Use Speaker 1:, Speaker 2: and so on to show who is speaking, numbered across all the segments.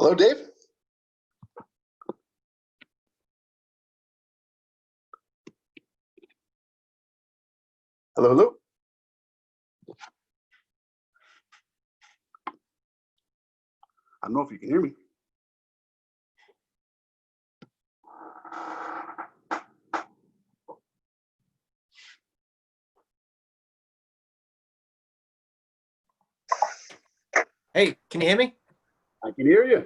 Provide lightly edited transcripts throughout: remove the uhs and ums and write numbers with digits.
Speaker 1: Hello, Dave. Hello, hello. I don't know if you can hear me.
Speaker 2: Hey, can you hear me?
Speaker 1: I can hear you.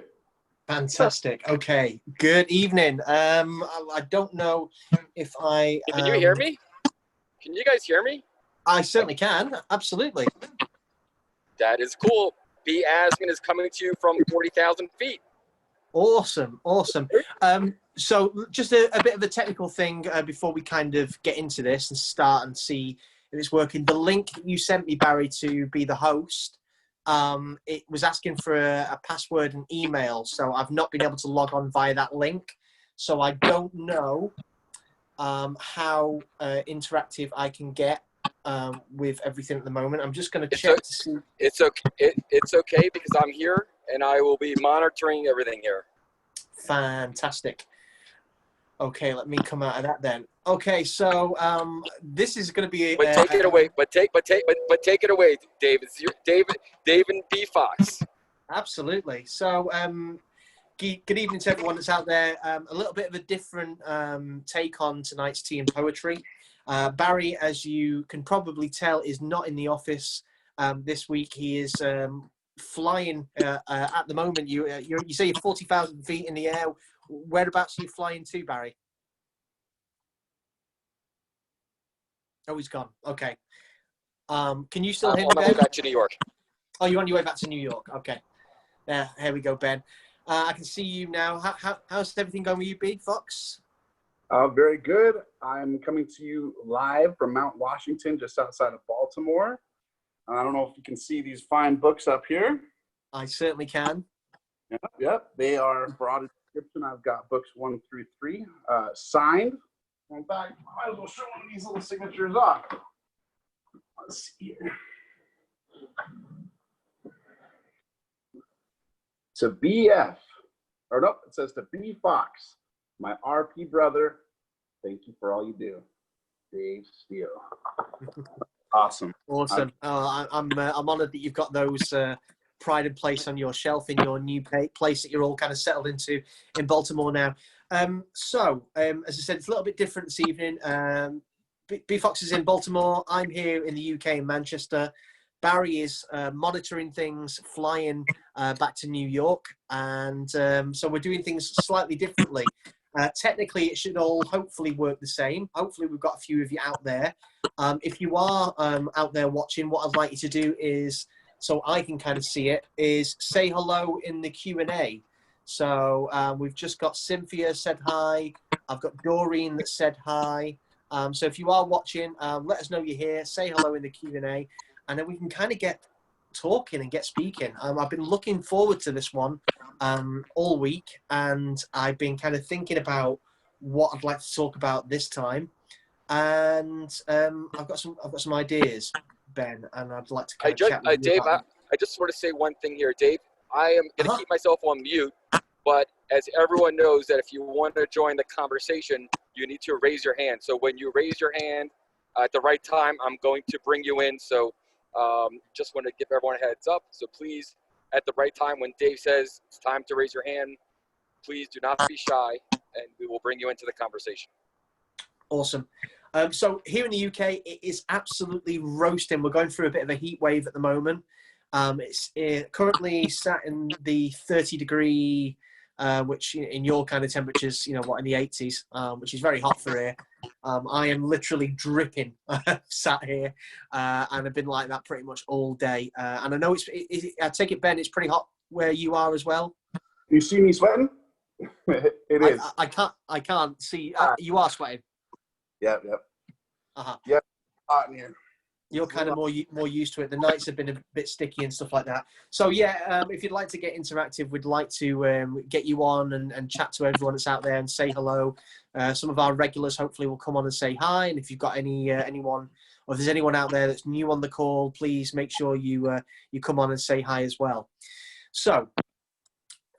Speaker 2: Fantastic. Okay. Good evening. I don't know if I.
Speaker 3: Can you hear me? Can you guys hear me?
Speaker 2: I certainly can. Absolutely.
Speaker 3: That is cool. B. Askin is coming to you from 40,000 feet.
Speaker 2: Awesome. Awesome. So just a bit of a technical thing before we kind of get into this and start and see if it's working. The link that you sent me, Barry, to be the host, it was asking for a password and email. So I've not been able to log on via that link. So I don't know how interactive I can get with everything at the moment. I'm just going to check to see.
Speaker 3: It's okay. It's okay because I'm here and I will be monitoring everything here.
Speaker 2: Fantastic. Okay, let me come out of that then. Okay, so this is going to be.
Speaker 3: But take it away. But take it away, Dave. It's your Dave and B Fox.
Speaker 2: Absolutely. So, good evening to everyone that's out there. A little bit of a different take on tonight's tea and poetry. Barry, as you can probably tell, is not in the office this week. He is flying at the moment. You say you're 40,000 feet in the air. Whereabouts are you flying to, Barry? Oh, he's gone. Okay. Can you still hear me,
Speaker 3: I'm on my way back to New York.
Speaker 2: Oh, you're on your way back to New York. Okay. Here we go, Ben. I can see you now. How's everything going with you, Big Fox?
Speaker 1: Very good. I'm coming to you live from Mount Washington, just outside of Baltimore. I don't know if you can see these fine books up here.
Speaker 2: I certainly can.
Speaker 1: Yep. They are for audio description. I've got books 1 through 3 signed. In fact, I might as well show one of these little signatures off. Let's see here. To BF, or nope, it says to B Fox, my RP brother. Thank you for all you do, Dave Steele. Awesome.
Speaker 2: Awesome. I'm honored that you've got those pride and place on your shelf in your new place that you're all kind of settled into in Baltimore now. So, as I said, it's a little bit different this evening. B Fox is in Baltimore. I'm here in the UK in Manchester. Barry is monitoring things, flying back to New York. And so we're doing things slightly differently. Technically, it should all hopefully work the same. Hopefully, we've got a few of you out there. If you are out there watching, what I'd like you to do is, so I can kind of see it, is say hello in the Q&A. So we've just got Cynthia said hi. I've got Doreen that said hi. So if you are watching, let us know you're here. Say hello in the Q&A. And then we can kind of get talking and get speaking. I've been looking forward to this one all week. And I've been kind of thinking about what I'd like to talk about this time. And I've got some ideas, Ben, and I'd like to kind of chat with you
Speaker 3: Dave,
Speaker 2: about
Speaker 3: I just want to say one thing here, Dave. I am going to keep myself on mute, but as everyone knows that if you want to join the conversation, you need to raise your hand. So when you raise your hand at the right time, I'm going to bring you in. So just want to give everyone a heads up. So please, at the right time, when Dave says it's time to raise your hand, please do not be shy, and we will bring you into the conversation.
Speaker 2: Awesome. So here in the UK, it is absolutely roasting. We're going through a bit of a heat wave at the moment. It's currently sat in the 30-degree, which in your kind of temperatures, you know, what, in the 80s, which is very hot for here. I am literally dripping sat here, and I've been like that pretty much all day. And I know I take it, Ben, it's pretty hot where you are as well.
Speaker 1: You see me sweating? It is.
Speaker 2: I can't see. You are sweating.
Speaker 1: Yep. Yep. Hot in here.
Speaker 2: You're kind of more used to it. The nights have been a bit sticky and stuff like that. So yeah, if you'd like to get interactive, we'd like to get you on and chat to everyone that's out there and say hello. Some of our regulars hopefully will come on and say hi. And if you've got anyone, or if there's anyone out there that's new on the call, please make sure you come on and say hi as well. So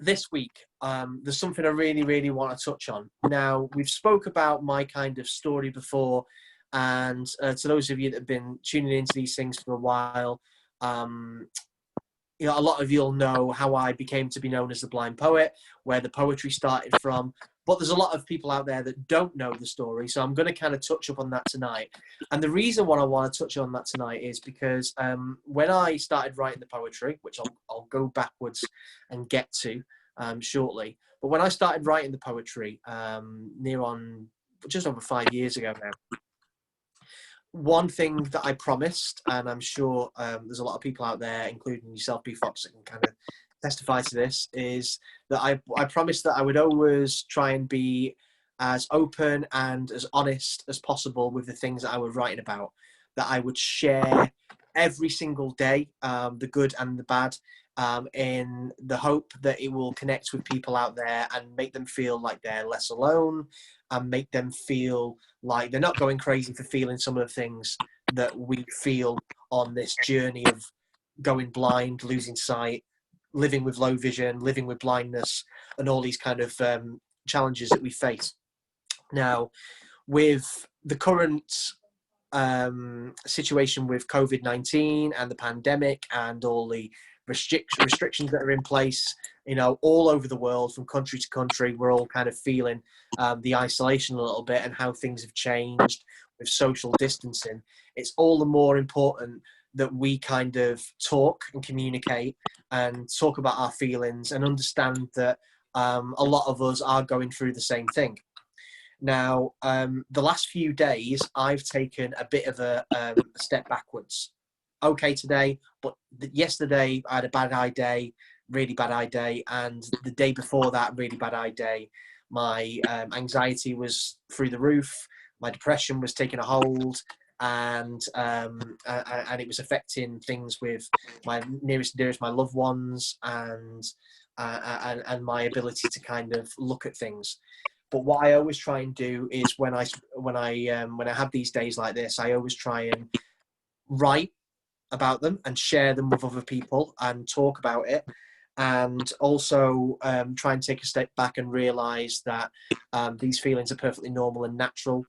Speaker 2: this week, there's something I really, really want to touch on. Now, we've spoke about my kind of story before, and to those of you that have been tuning into these things for a while, you know, a lot of you'll know how I became to be known as the blind poet, where the poetry started from. But there's a lot of people out there that don't know the story, so I'm going to kind of touch up on that tonight. And the reason why I want to touch on that tonight is because when I started writing the poetry, which I'll go backwards and get to shortly, but when I started writing the poetry near on just over 5 years ago now, one thing that I promised, and I'm sure there's a lot of people out there, including yourself, B Fox, that can kind of testify to this, is that I promised that I would always try and be as open and as honest as possible with the things that I was writing about, that I would share every single day, the good and the bad, in the hope that it will connect with people out there and make them feel like they're less alone, and make them feel like they're not going crazy for feeling some of the things that we feel on this journey of going blind, losing sight, living with low vision, living with blindness, and all these kind of challenges that we face. Now, with the current situation with COVID-19 and the pandemic and all the restrictions that are in place, you know, all over the world, from country to country, we're all kind of feeling the isolation a little bit and how things have changed with social distancing. It's all the more important that we kind of talk and communicate and talk about our feelings and understand that a lot of us are going through the same thing. Now, the last few days, I've taken a bit of a step backwards. Okay today, but yesterday I had a bad eye day, really bad eye day, and the day before that, really bad eye day. My anxiety was through the roof, my depression was taking a hold, and it was affecting things with my nearest and dearest, my loved ones, and my ability to kind of look at things. But what I always try and do is when I have these days like this, I always try and write about them and share them with other people and talk about it, and also try and take a step back and realize that these feelings are perfectly normal and natural,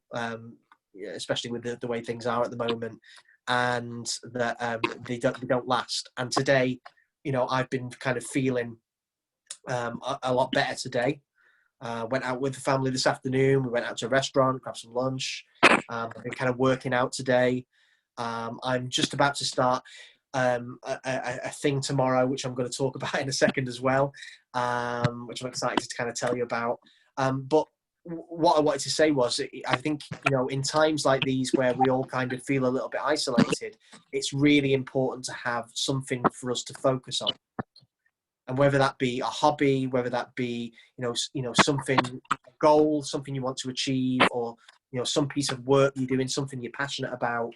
Speaker 2: especially with the way things are at the moment, and that they don't last. And today, you know, I've been kind of feeling a lot better today. Went out with the family this afternoon. We went out to a restaurant, grabbed some lunch. I've been kind of working out today. I'm just about to start a thing tomorrow, which I'm going to talk about in a second as well, which I'm excited to kind of tell you about. But what I wanted to say was, I think, you know, in times like these where we all kind of feel a little bit isolated, it's really important to have something for us to focus on. And whether that be a hobby, whether that be, you know, something, a goal, something you want to achieve, or, you know, some piece of work you're doing, something you're passionate about.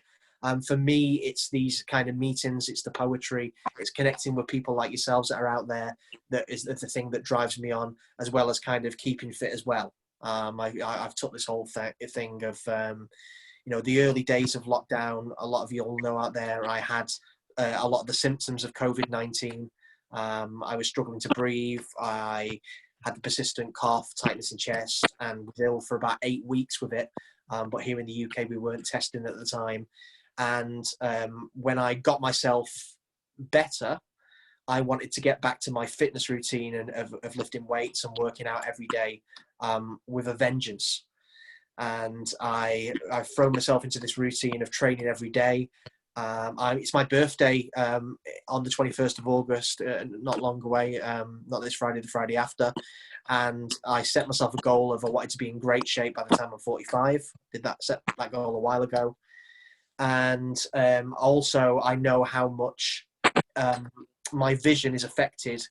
Speaker 2: For me, it's these kind of meetings, it's the poetry, it's connecting with people like yourselves that are out there. That is the thing that drives me on, as well as kind of keeping fit as well. I've took this whole thing of, you know, the early days of lockdown. A lot of you all know out there, I had a lot of the symptoms of COVID-19. I was struggling to breathe. I had the persistent cough, tightness in chest, and was ill for about 8 weeks with it. But here in the UK, we weren't testing at the time. And when I got myself better, I wanted to get back to my fitness routine and of lifting weights and working out every day with a vengeance. And I've thrown myself into this routine of training every day. It's my birthday on the 21st of August, not long away, not this Friday, the Friday after. And I set myself a goal of I wanted to be in great shape by the time I'm 45. Set that goal a while ago. And also I know how much my vision is affected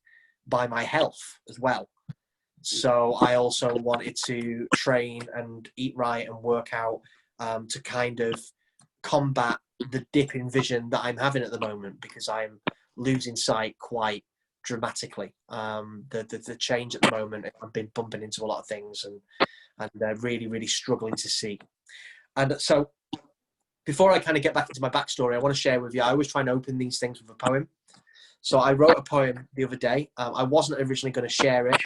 Speaker 2: by my health as well. So I also wanted to train and eat right and work out to kind of combat the dip in vision that I'm having at the moment, because I'm losing sight quite dramatically. The change at the moment, I've been bumping into a lot of things and really, really struggling to see. And so before I kind of get back into my backstory, I want to share with you, I always try and open these things with a poem. So I wrote a poem the other day. I wasn't originally going to share it.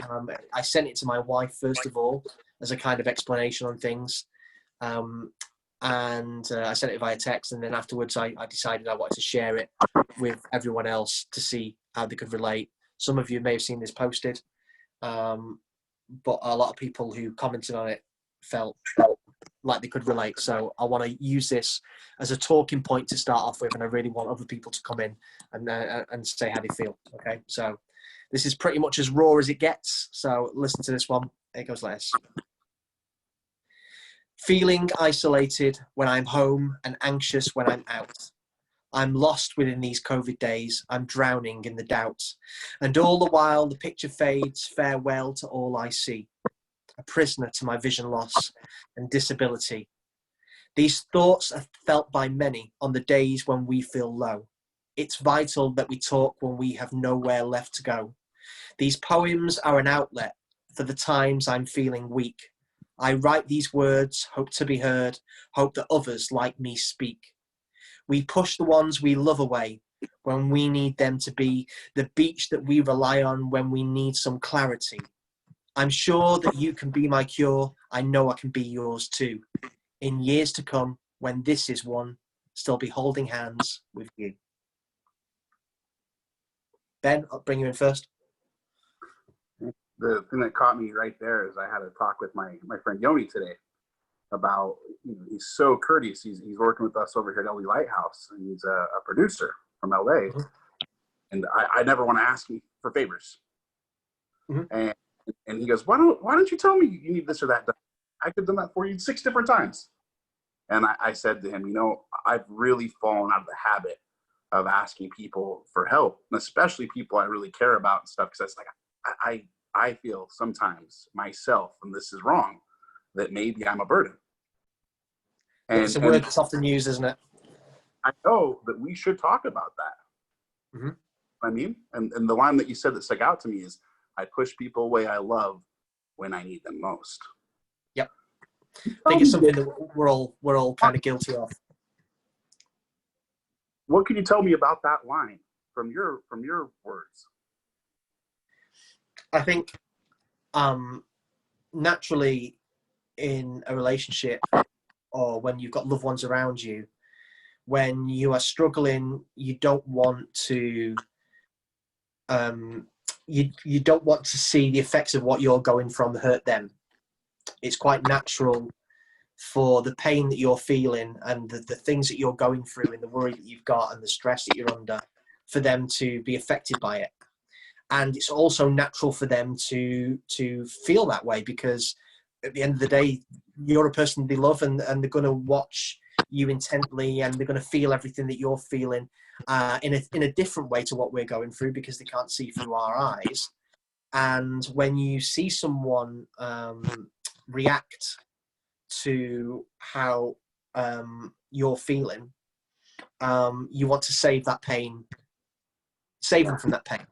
Speaker 2: I sent it to my wife first of all as a kind of explanation on things. I sent it via text, and then afterwards I decided I wanted to share it with everyone else to see how they could relate. Some of you may have seen this posted, but a lot of people who commented on it felt like they could relate. So I want to use this as a talking point to start off with, and I really want other people to come in and say how they feel. Okay, so this is pretty much as raw as it gets. So listen to this one. It goes like this. Feeling isolated when I'm home and anxious when I'm out. I'm lost within these COVID days. I'm drowning in the doubts. And all the while the picture fades, farewell to all I see. A prisoner to my vision loss and disability. These thoughts are felt by many on the days when we feel low. It's vital that we talk when we have nowhere left to go. These poems are an outlet for the times I'm feeling weak. I write these words, hope to be heard, hope that others like me speak. We push the ones we love away when we need them to be the beach that we rely on when we need some clarity. I'm sure that you can be my cure. I know I can be yours too. In years to come, when this is one, still be holding hands with you. Ben, I'll bring you in first.
Speaker 1: The thing that caught me right there is I had a talk with my friend Yoni today about, he's so courteous. He's working with us over here at LA Lighthouse, and he's a producer from LA. Mm-hmm. And I never want to ask him for favors. Mm-hmm. And he goes, why don't you tell me you need this or that done? I could have done that for you 6 different times. And I said to him, I've really fallen out of the habit of asking people for help, and especially people I really care about and stuff, because it's like, I feel sometimes myself, and this is wrong, that maybe I'm a burden.
Speaker 2: And it's a word that's often used, isn't it?
Speaker 1: I know that we should talk about that. Mm-hmm. I mean, and the line that you said that stuck out to me is, I push people away I love when I need them most.
Speaker 2: Yep. I think it's something that we're all kind of guilty of.
Speaker 1: What can you tell me about that line from your words?
Speaker 2: I think naturally in a relationship, or when you've got loved ones around you, when you are struggling, you don't want to you don't want to see the effects of what you're going from hurt them. It's quite natural for the pain that you're feeling and the things that you're going through and the worry that you've got and the stress that you're under, for them to be affected by it. And it's also natural for them to feel that way, because at the end of the day, you're a person they love, and they're going to watch you intently, and they're going to feel everything that you're feeling in a different way to what we're going through, because they can't see through our eyes. And when you see someone react to how you're feeling, you want to save that pain, save them from that pain.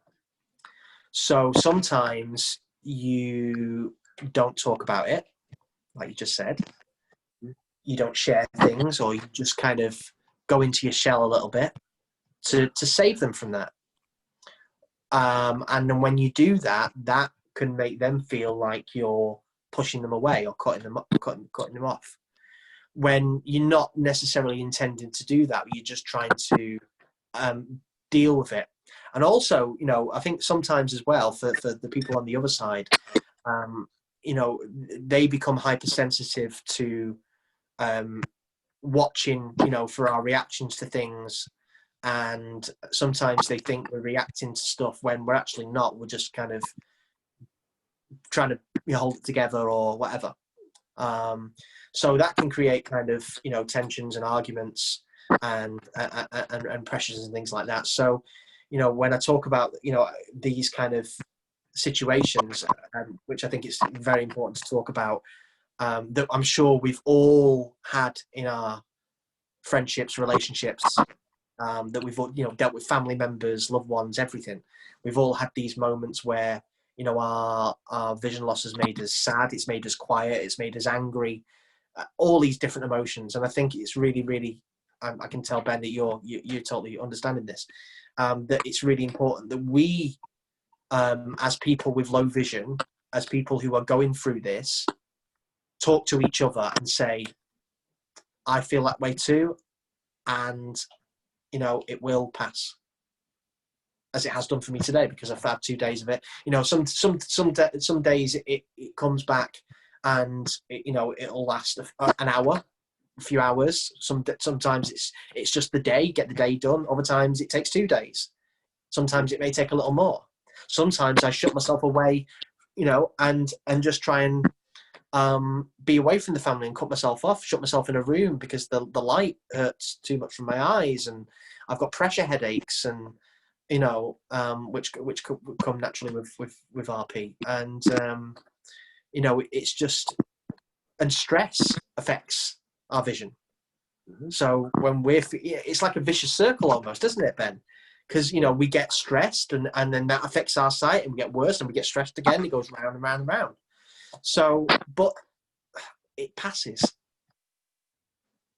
Speaker 2: So sometimes you don't talk about it, like you just said. You don't share things, or you just kind of go into your shell a little bit to save them from that. And then when you do that, that can make them feel like you're pushing them away or cutting them off, when you're not necessarily intending to do that. You're just trying to deal with it. And also, I think sometimes as well, for the people on the other side, they become hypersensitive to watching, for our reactions to things. And sometimes they think we're reacting to stuff when we're actually not. We're just kind of trying to hold it together or whatever. So that can create kind of, tensions and arguments and pressures and things like that. So, when I talk about, these kind of situations, which I think it's very important to talk about, that I'm sure we've all had in our friendships, relationships, that we've all, dealt with family members, loved ones, everything. We've all had these moments where, our vision loss has made us sad, it's made us quiet, it's made us angry, all these different emotions. And I think it's really, really I can tell, Ben, that you're totally understanding this, that it's really important that we, as people with low vision, as people who are going through this, talk to each other and say, I feel that way too, and it will pass, as it has done for me today, because I've had 2 days of it. Some days it comes back, and it'll last an hour, a few hours. Sometimes it's just the day, get the day done. Other times it takes 2 days. Sometimes it may take a little more. Sometimes I shut myself away, and just try and be away from the family and cut myself off, shut myself in a room because the light hurts too much from my eyes, and I've got pressure headaches, and which come naturally with RP, and it's just, and stress affects our vision.
Speaker 1: Mm-hmm.
Speaker 2: So when it's like a vicious circle almost, isn't it, Ben? Because we get stressed, and then that affects our sight, and we get worse, and we get stressed again. It goes round and round and round. So, but it passes.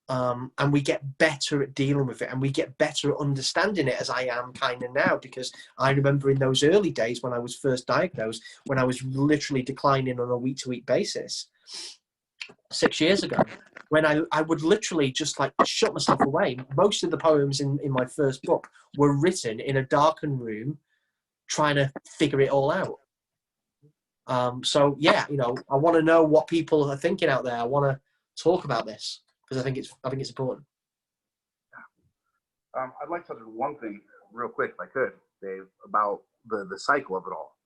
Speaker 2: And we get better at dealing with it, and we get better at understanding it, as I am kind of now, because I remember in those early days when I was first diagnosed, when I was literally declining on a week-to-week basis 6 years ago, when I would literally just like shut myself away. Most of the poems in my first book were written in a darkened room, trying to figure it all out. So yeah, I want to know what people are thinking out there. I want to talk about this because I think it's important.
Speaker 1: I'd like to do one thing real quick, if I could, Dave, about the cycle of it all.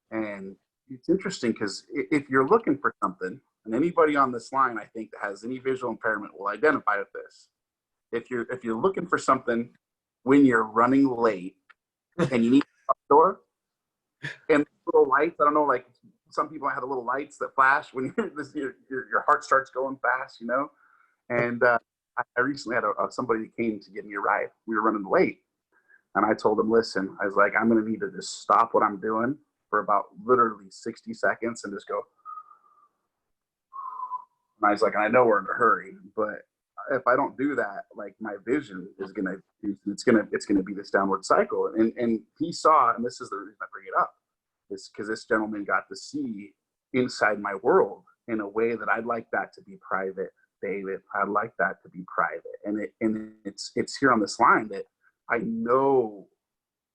Speaker 1: And it's interesting because if you're looking for something, and anybody on this line, I think, that has any visual impairment will identify with this. If you're looking for something when you're running late and you need a door, and little lights, I don't know, like some people have the little lights that flash when your heart starts going fast, And I recently had somebody that came to give me a ride. We were running late, and I told him, listen, I was like, I'm going to need to just stop what I'm doing for about literally 60 seconds and just go. And I was like, I know we're in a hurry, but if I don't do that, like my vision is it's gonna be this downward cycle. And he saw, and this is the reason I bring it up, is because this gentleman got to see inside my world in a way that I'd like that to be private, David. I'd like that to be private. And it's here on this line that I know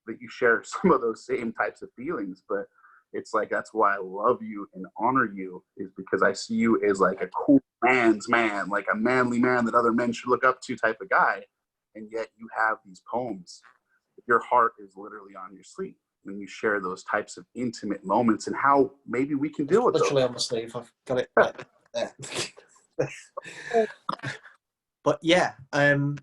Speaker 1: that you share some of those same types of feelings, but it's like, that's why I love you and honor you, is because I see you as like a cool man's man, like a manly man that other men should look up to type of guy. And yet you have these poems. Your heart is literally on your sleeve when you share those types of intimate moments, and how maybe we can deal with
Speaker 2: literally
Speaker 1: those.
Speaker 2: on my sleeve. I've got it right there. But yeah, I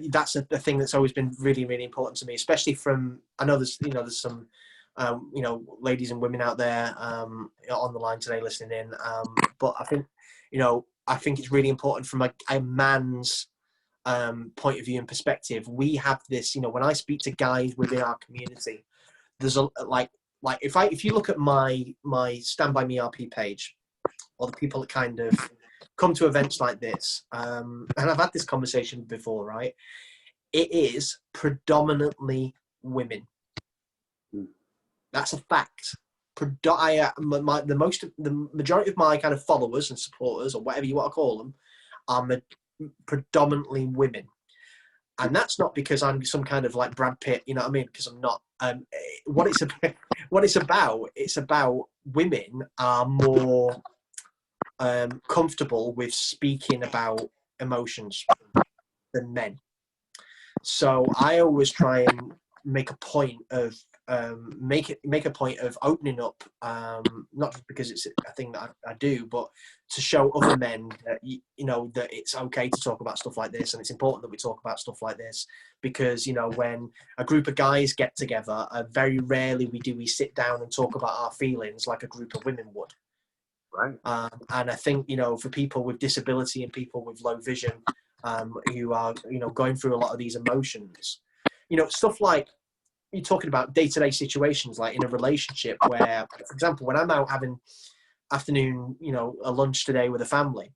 Speaker 2: that's a thing that's always been really, really important to me, especially from, I know there's some ladies and women out there on the line today listening in, but I think it's really important from a man's point of view and perspective. We have this, when I speak to guys within our community, there's a if you look at my Stand By Me RP page, or the people that kind of come to events like this, and I've had this conversation before, right? It is predominantly women. That's a fact. The majority of my kind of followers and supporters, or whatever you want to call them, are predominantly women. And that's not because I'm some kind of like Brad Pitt, you know what I mean? Because I'm not. What it's about women are more comfortable with speaking about emotions than men. So I always try and make a point of opening up, not because it's a thing that I do, but to show other men that that it's okay to talk about stuff like this, and it's important that we talk about stuff like this, because when a group of guys get together, very rarely we sit down and talk about our feelings like a group of women would.
Speaker 1: Right.
Speaker 2: And I think for people with disability and people with low vision, who are going through a lot of these emotions, stuff like, you're talking about day-to-day situations, like in a relationship where, for example, when I'm out having afternoon, a lunch today with a family,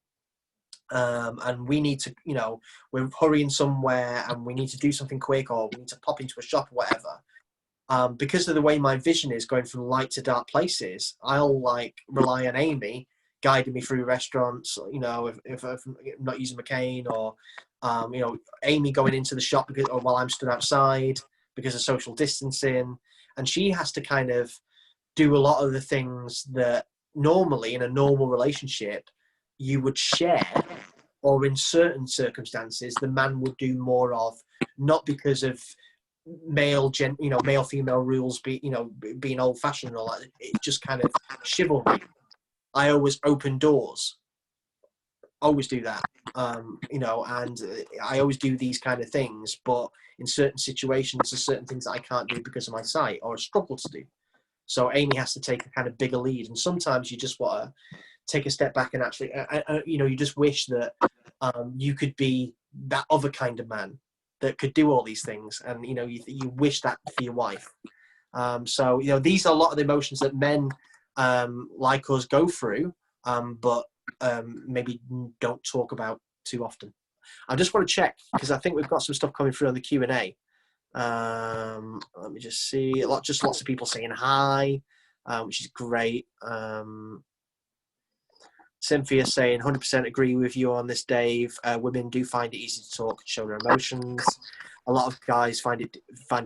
Speaker 2: and we need to, you know, we're hurrying somewhere and we need to do something quick, or we need to pop into a shop or whatever. Because of the way my vision is going from light to dark places, I'll like rely on Amy guiding me through restaurants, you know, if I'm not using my cane, or, you know, Amy going into the shop because, or while I'm stood outside because of social distancing. And she has to kind of do a lot of the things that normally in a normal relationship you would share, or in certain circumstances the man would do more of, not because of male female rules being old fashioned and all that. It's just kind of chivalry. I always open doors, always do that, you know, and I always do these kind of things, but in certain situations there's certain things that I can't do because of my sight, or struggle to do. So Amy has to take a kind of bigger lead, and sometimes you just want to take a step back and actually, you know, you just wish that you could be that other kind of man that could do all these things, and you know, you wish that for your wife. So you know, these are a lot of the emotions that men like us go through, but maybe don't talk about too often. I just want to check because I think we've got some stuff coming through on the Q&A. Let me just see. Lots of people saying hi, which is great. Cynthia saying 100% agree with you on this, Dave. Women do find it easy to talk and show their emotions. A lot of guys find it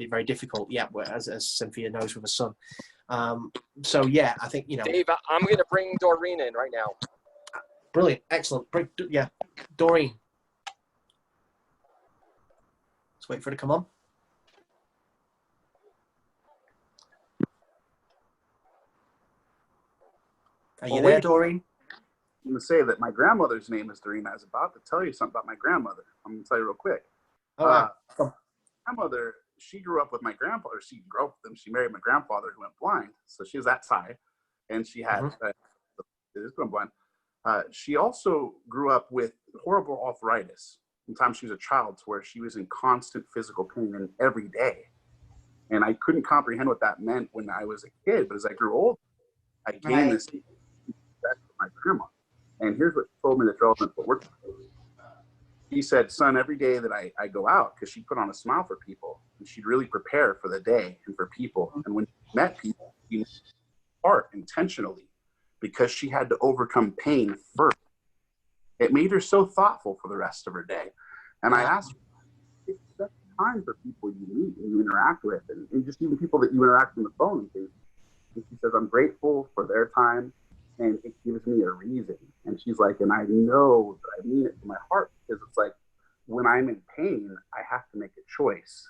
Speaker 2: very difficult. Yeah, as Cynthia knows with her son. So yeah, I think, you know.
Speaker 3: Dave, I'm going to bring Doreen in right now.
Speaker 2: Brilliant, excellent. Yeah, Doreen. Let's wait for her to come on. Are you there, Doreen?
Speaker 1: I'm going to say that my grandmother's name is Doreen. I was about to tell you something about my grandmother. I'm going to tell you real quick.
Speaker 2: Oh, wow.
Speaker 1: Grandmother, she grew up with my grandfather. She grew up with him. She married my grandfather who went blind. So she was that side. And she had, blind. She also grew up with horrible arthritis. Sometimes she was a child to where she was in constant physical pain and every day. And I couldn't comprehend what that meant when I was a kid. But as I grew older, I gained this respect for my grandma. And here's what she told me that's relevant for work. She said, son, every day that I go out, because she put on a smile for people, and she'd really prepare for the day and for people. And when she met people, she met art intentionally because she had to overcome pain first. It made her so thoughtful for the rest of her day. And I asked her, it's such time for people you meet and you interact with, and just even people that you interact on the phone and things. And she says, I'm grateful for their time, and it gives me a reason. And she's like, and I know that I mean it from my heart, because it's like, when I'm in pain, I have to make a choice.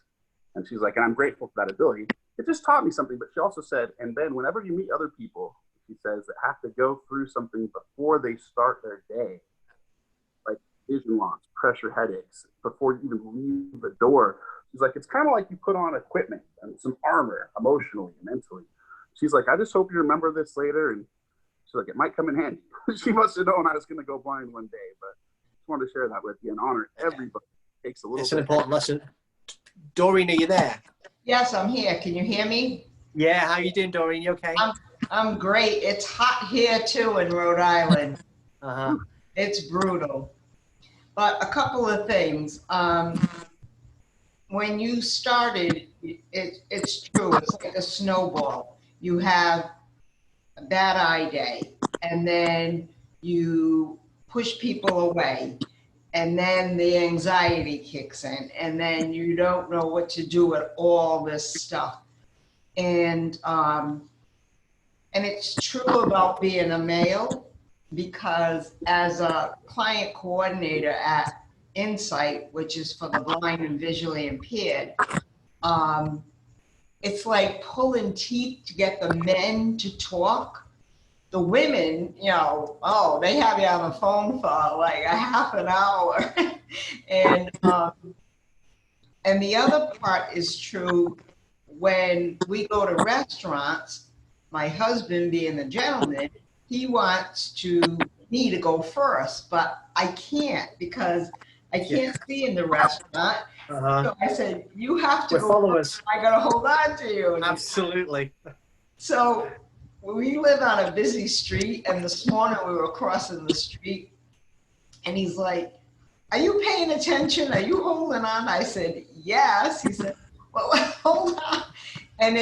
Speaker 1: And she's like, and I'm grateful for that ability. It just taught me something. But she also said, and then whenever you meet other people, she says, that have to go through something before they start their day, like vision loss, pressure headaches, before you even leave the door. She's like, it's kind of like you put on equipment and some armor emotionally and mentally. She's like, I just hope you remember this later. And she's like, it might come in handy. She must have known I was going to go blind one day, but I just wanted to share that with you and honor everybody. It takes a little
Speaker 2: It's an important lesson. Doreen, are you there?
Speaker 4: Yes, I'm here. Can you hear me?
Speaker 2: Yeah, how you doing, Doreen? You okay?
Speaker 4: I'm great. It's hot here too in Rhode Island.
Speaker 2: Uh-huh.
Speaker 4: It's brutal. But a couple of things. When you started, it's true. It's like a snowball. You have a bad eye day, and then you push people away, and then the anxiety kicks in, and then you don't know what to do with all this stuff. And it's true about being a male, because as a client coordinator at Insight, which is for the blind and visually impaired, it's like pulling teeth to get the men to talk. The women, you know, they have you on the phone for like a half an hour. And the other part is true. When we go to restaurants, my husband being the gentleman, he wants me to go first, but I can't because I can't see in the restaurant. So I said, you have to go first. I got to hold on to you.
Speaker 2: Absolutely.
Speaker 4: So we live on a busy street, and this morning we were crossing the street, And he's like, are you paying attention? Are you holding on? I said, yes. He said, well, hold on. And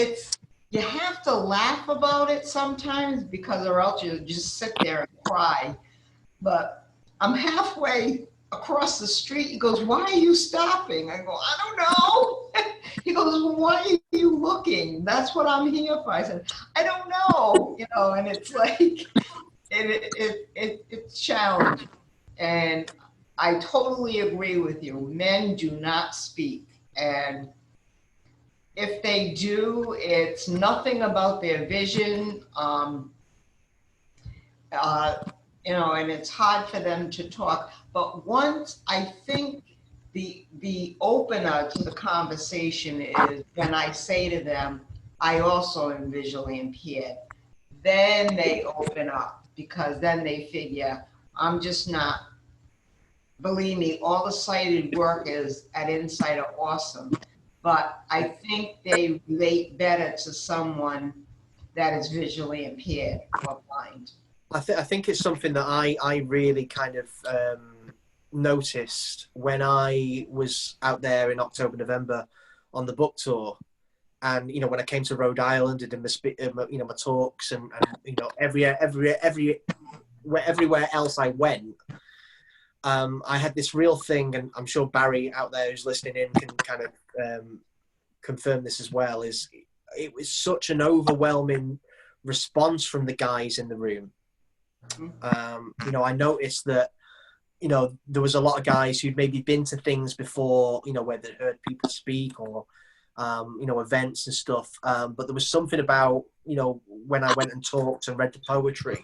Speaker 4: you have to laugh about it sometimes because or else you just sit there and cry. But I'm halfway across the street. He goes, why are you stopping? I go, I don't know. He goes, well, why are you looking? That's what I'm here for. I said, I don't know. And it's like, it's challenging. And I totally agree with you. Men do not speak. And if they do, it's nothing about their vision. And it's hard for them to talk. But once I think the opener to the conversation is when I say to them, I also am visually impaired. Then they open up because then they figure I'm just not. Believe me, all the sighted workers at Insight are awesome, but I think they relate better to someone that is visually impaired or blind.
Speaker 2: I think it's something that I really kind of noticed when I was out there in October, November on the book tour. And, when I came to Rhode Island and did my talks and everywhere else I went, I had this real thing, and I'm sure Barry out there who's listening in can kind of confirm this as well, is it was such an overwhelming response from the guys in the room. I noticed that, there was a lot of guys who'd maybe been to things before, where they heard people speak or, events and stuff. But there was something about, when I went and talked and read the poetry,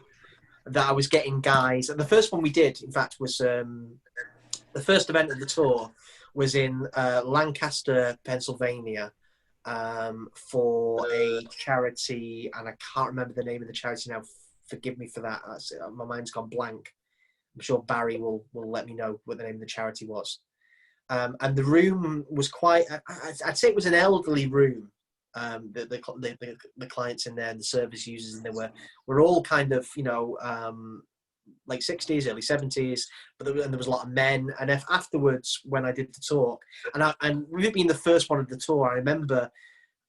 Speaker 2: that I was getting guys. And the first one we did, in fact, was the first event of the tour was in Lancaster, Pennsylvania, for a charity, and I can't remember the name of the charity now. Forgive me for that. My mind's gone blank. I'm sure Barry will let me know what the name of the charity was. And the room was quite, I'd say it was an elderly room. The clients in there and the service users, and they were all kind of, late 60s, early 70s, but there was a lot of men. And afterwards, when I did the talk, and with it being the first one of the tour, I remember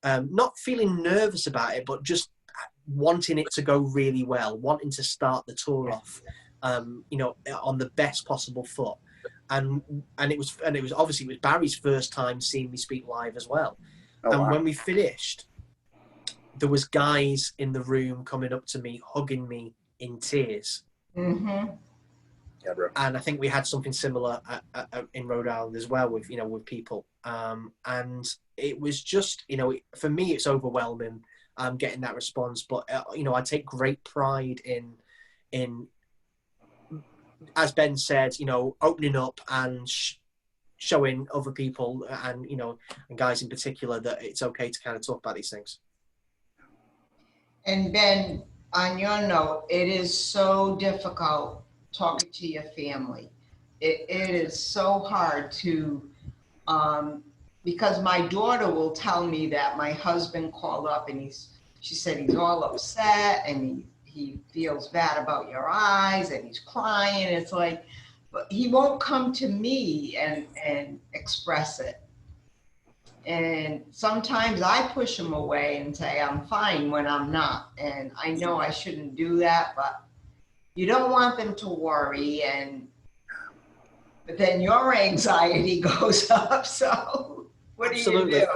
Speaker 2: not feeling nervous about it, but just wanting it to go really well, wanting to start the tour off, on the best possible foot. And it was obviously it was Barry's first time seeing me speak live as well. Oh, and wow. When we finished, there was guys in the room coming up to me, hugging me in tears. Mm-hmm. Yeah, bro. And I think we had something similar in Rhode Island as well with people. And it was just, for me, it's overwhelming getting that response. But, I take great pride in, as Ben said, opening up and showing other people and, and guys in particular that it's okay to kind of talk about these things.
Speaker 4: And Ben, on your note, it is so difficult talking to your family. It is so hard to, because my daughter will tell me that my husband called up and she said he's all upset and he feels bad about your eyes and he's crying. It's like, but he won't come to me and express it. And sometimes I push him away and say, I'm fine when I'm not. And I know I shouldn't do that, but you don't want them to worry. But then your anxiety goes up. So what do you do?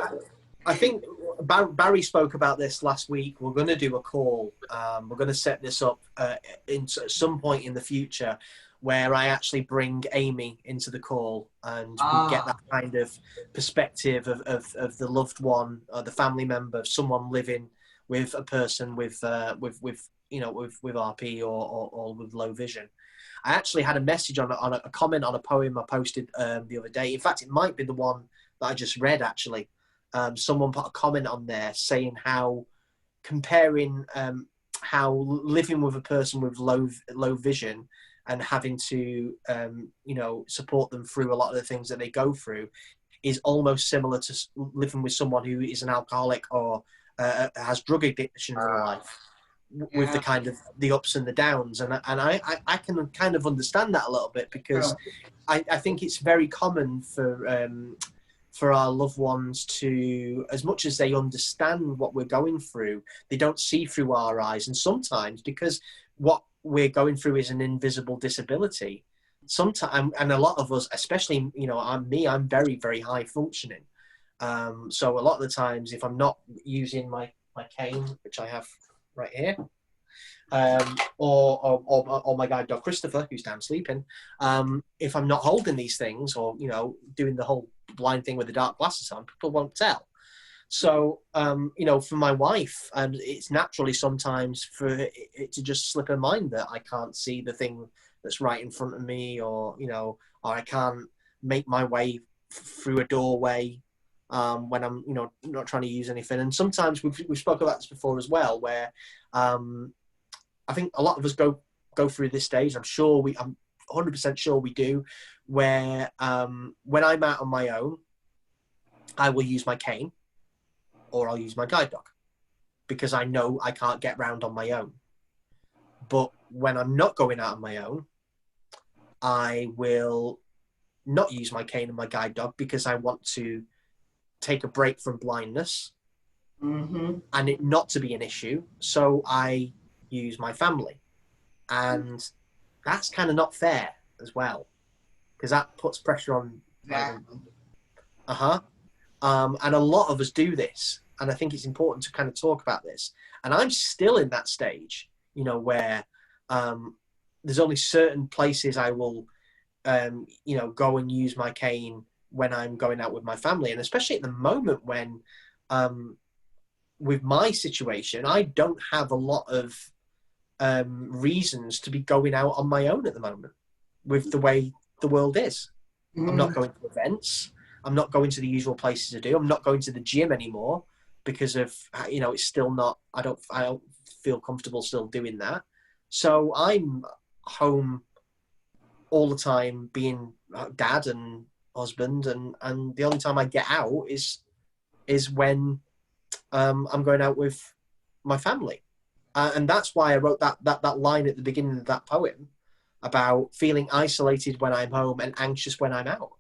Speaker 2: I think Barry spoke about this last week. We're going to do a call. We're going to set this up at some point in the future where I actually bring Amy into the call and we get that kind of perspective of the loved one, or the family member, of someone living with a person with RP or with low vision. I actually had a message on a comment on a poem I posted the other day. In fact, it might be the one that I just read actually. Someone put a comment on there saying how comparing how living with a person with low vision and having to, support them through a lot of the things that they go through is almost similar to living with someone who is an alcoholic or has drug addiction in their life. with the
Speaker 4: Yeah.
Speaker 2: kind of the ups and the downs. And I can kind of understand that a little bit, because I think it's very common for our loved ones to, as much as they understand what we're going through, they don't see through our eyes. And sometimes, because what we're going through is an invisible disability, sometimes, and a lot of us, especially, you know, I'm very, very high functioning. So a lot of the times, if I'm not using my cane, which I have right here, or my guide dog Christopher, who's down sleeping, if I'm not holding these things, or, you know, doing the whole blind thing with the dark glasses on, people won't tell. So, you know, for my wife, and it's naturally sometimes for it to just slip her mind that I can't see the thing that's right in front of me, or, you know, or I can't make my way through a doorway when I'm, you know, not trying to use anything. And sometimes we've spoken about this before as well, where I think a lot of us go through this stage. I'm 100% sure we do, where when I'm out on my own, I will use my cane, or I'll use my guide dog, because I know I can't get round on my own. But when I'm not going out on my own, I will not use my cane and my guide dog, because I want to take a break from blindness and it not to be an issue. So I use my family. And that's kind of not fair as well, because that puts pressure on.
Speaker 4: Exactly.
Speaker 2: And a lot of us do this, and I think it's important to kind of talk about this. And I'm still in that stage, you know, where there's only certain places I will, you know, go and use my cane when I'm going out with my family. And especially at the moment when, with my situation, I don't have a lot of reasons to be going out on my own at the moment with the way the world is. I'm not going to events. I'm not going to the usual places to do. I'm not going to the gym anymore because of, you know, it's still not, I don't feel comfortable still doing that. So I'm home all the time being dad and husband. And the only time I get out is when I'm going out with my family. And that's why I wrote that line at the beginning of that poem about feeling isolated when I'm home and anxious when I'm out.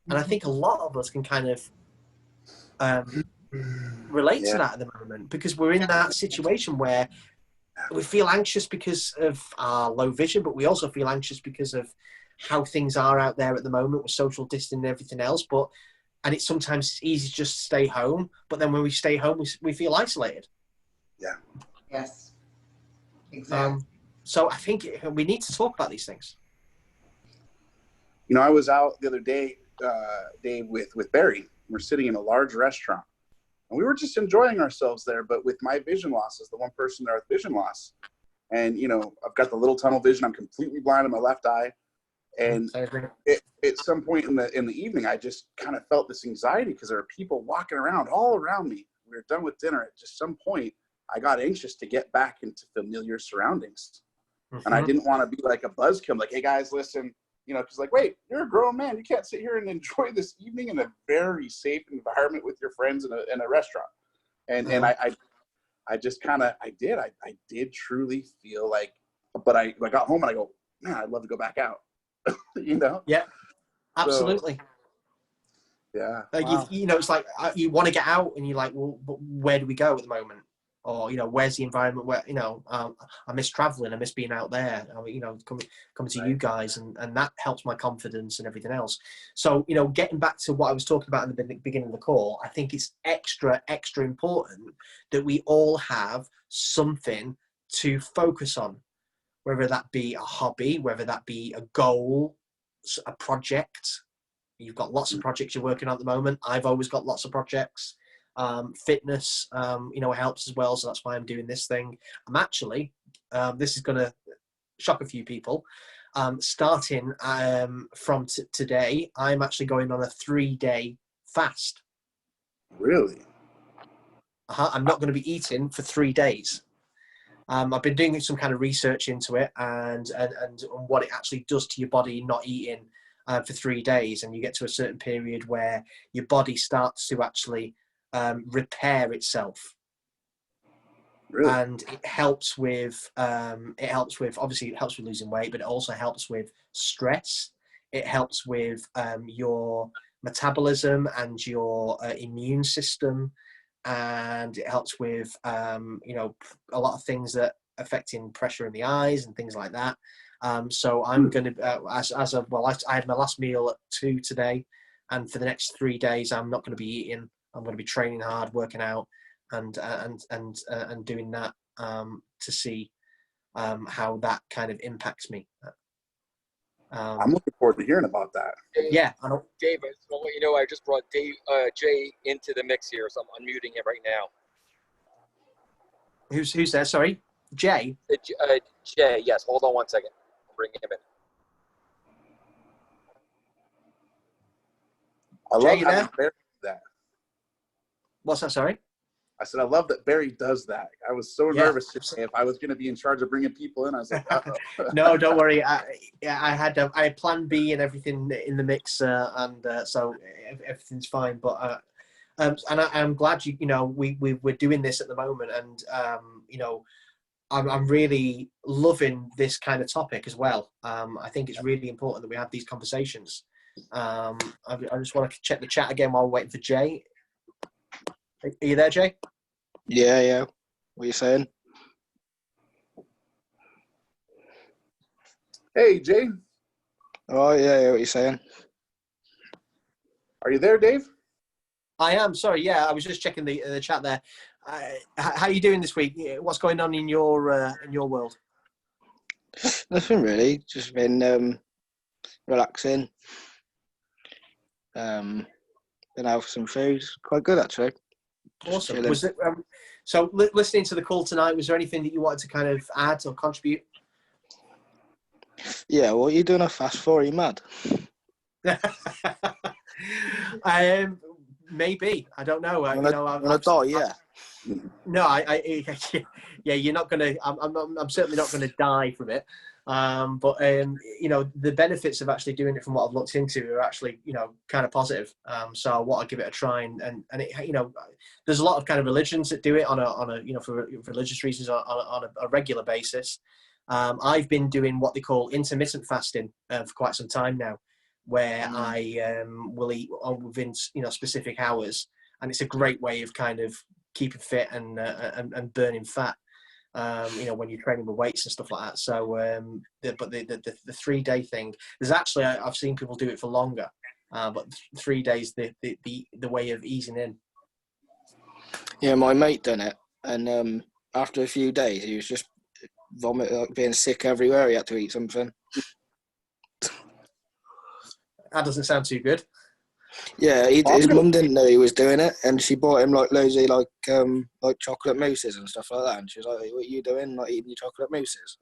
Speaker 2: And I think a lot of us can kind of relate to that at the moment, because we're in that situation where we feel anxious because of our low vision, but we also feel anxious because of how things are out there at the moment with social distancing and everything else. And it's sometimes easy to just stay home, but then when we stay home, we feel isolated.
Speaker 1: Yeah.
Speaker 4: Yes. Exactly.
Speaker 2: So I think we need to talk about these things.
Speaker 1: You know, I was out the other day, Dave, with Barry. We're sitting in a large restaurant, and we were just enjoying ourselves there. But with my vision loss, as the one person there with vision loss, and, you know, I've got the little tunnel vision. I'm completely blind in my left eye, and at some point in the evening, I just kind of felt this anxiety because there are people walking around all around me. We were done with dinner. At just some point, I got anxious to get back into familiar surroundings, and I didn't want to be like a buzzkill, like, "Hey guys, listen." You know, because like, wait, you're a grown man. You can't sit here and enjoy this evening in a very safe environment with your friends in a restaurant. And I just kind of, I did truly feel like, but I got home and I go, man, I'd love to go back out. You know?
Speaker 2: Yeah, absolutely.
Speaker 1: So, yeah.
Speaker 2: Wow. You know, it's like you want to get out and you're like, well, but where do we go at the moment? Or, you know, where's the environment where, you know, I miss traveling, I miss being out there, you know, coming to you guys, and that helps my confidence and everything else. So, you know, getting back to what I was talking about in the beginning of the call, I think it's extra important that we all have something to focus on, whether that be a hobby, whether that be a goal, a project. You've got lots of projects you're working on at the moment. I've always got lots of projects. Fitness, you know, helps as well. So that's why I'm doing this thing. I'm actually, this is going to shock a few people. Starting from today, I'm actually going on a 3-day fast.
Speaker 1: Really?
Speaker 2: I'm not going to be eating for 3 days. I've been doing some kind of research into it and what it actually does to your body not eating for 3 days. And you get to a certain period where your body starts to actually repair itself.
Speaker 1: Really?
Speaker 2: And it helps with obviously it helps with losing weight, but it also helps with stress. It helps with your metabolism and your immune system, and it helps with you know, a lot of things that affecting pressure in the eyes and things like that. So I'm going to I had my last meal at 2 today, and for the next 3 days I'm not going to be eating. I'm going to be training hard, working out, and doing that to see how that kind of impacts me.
Speaker 1: I'm looking forward to hearing about that.
Speaker 2: Yeah, I don't,
Speaker 3: Dave, I just want to let you know I just brought Jay into the mix here, so I'm unmuting him right now.
Speaker 2: who's there? Sorry, Jay.
Speaker 3: Jay, yes. Hold on one second. I'll bring him in.
Speaker 1: I
Speaker 2: Jay,
Speaker 1: love
Speaker 2: you
Speaker 1: having
Speaker 2: there?
Speaker 1: Barry do that.
Speaker 2: What's that? Sorry.
Speaker 1: I said, I love that Barry does that. I was so
Speaker 2: Yeah.
Speaker 1: nervous today. If I was going to be in charge of bringing people in, I was like, uh-oh.
Speaker 2: No, don't worry. I had plan B and everything in the mix, so everything's fine. But and I'm glad we're doing this at the moment, and I'm really loving this kind of topic as well. I think it's really important that we have these conversations. I just want to check the chat again while we're waiting for Jay. Are you there, Jay?
Speaker 5: Yeah. What are you saying?
Speaker 1: Hey, Jay,
Speaker 5: Oh, yeah, what are you saying?
Speaker 1: are you there, Dave?
Speaker 2: I am. Sorry. Yeah, I was just checking the chat there. How are you doing this week? What's going on in your world?
Speaker 5: Nothing really. Just been relaxing. Been out for some food. Quite good, actually. Just
Speaker 2: Awesome.
Speaker 5: chilling.
Speaker 2: Was it listening to the call tonight? Was there anything that you wanted to kind of add or contribute?
Speaker 5: Yeah, what are you doing a fast for? Are you mad?
Speaker 2: Maybe. I don't know.
Speaker 5: On a dot, yeah.
Speaker 2: No, yeah, you're not gonna. I'm certainly not gonna die from it. But the benefits of actually doing it, from what I've looked into, are actually kind of positive. So I want to give it a try, and it, there's a lot of kind of religions that do it on a for religious reasons on a regular basis. I've been doing what they call intermittent fasting for quite some time now, where I will eat within specific hours, and it's a great way of kind of keeping fit and burning fat. When you're training with weights and stuff like that. So, but the 3-day thing, there's actually I've seen people do it for longer, but 3 days the way of easing in.
Speaker 5: Yeah, my mate done it, and after a few days, he was just vomiting, like being sick everywhere. He had to eat something.
Speaker 2: That doesn't sound too good.
Speaker 5: Yeah, his mum didn't know he was doing it, and she bought him like loads of like chocolate mousses and stuff like that. And she was like, "What are you doing? Not eating your chocolate mousses?"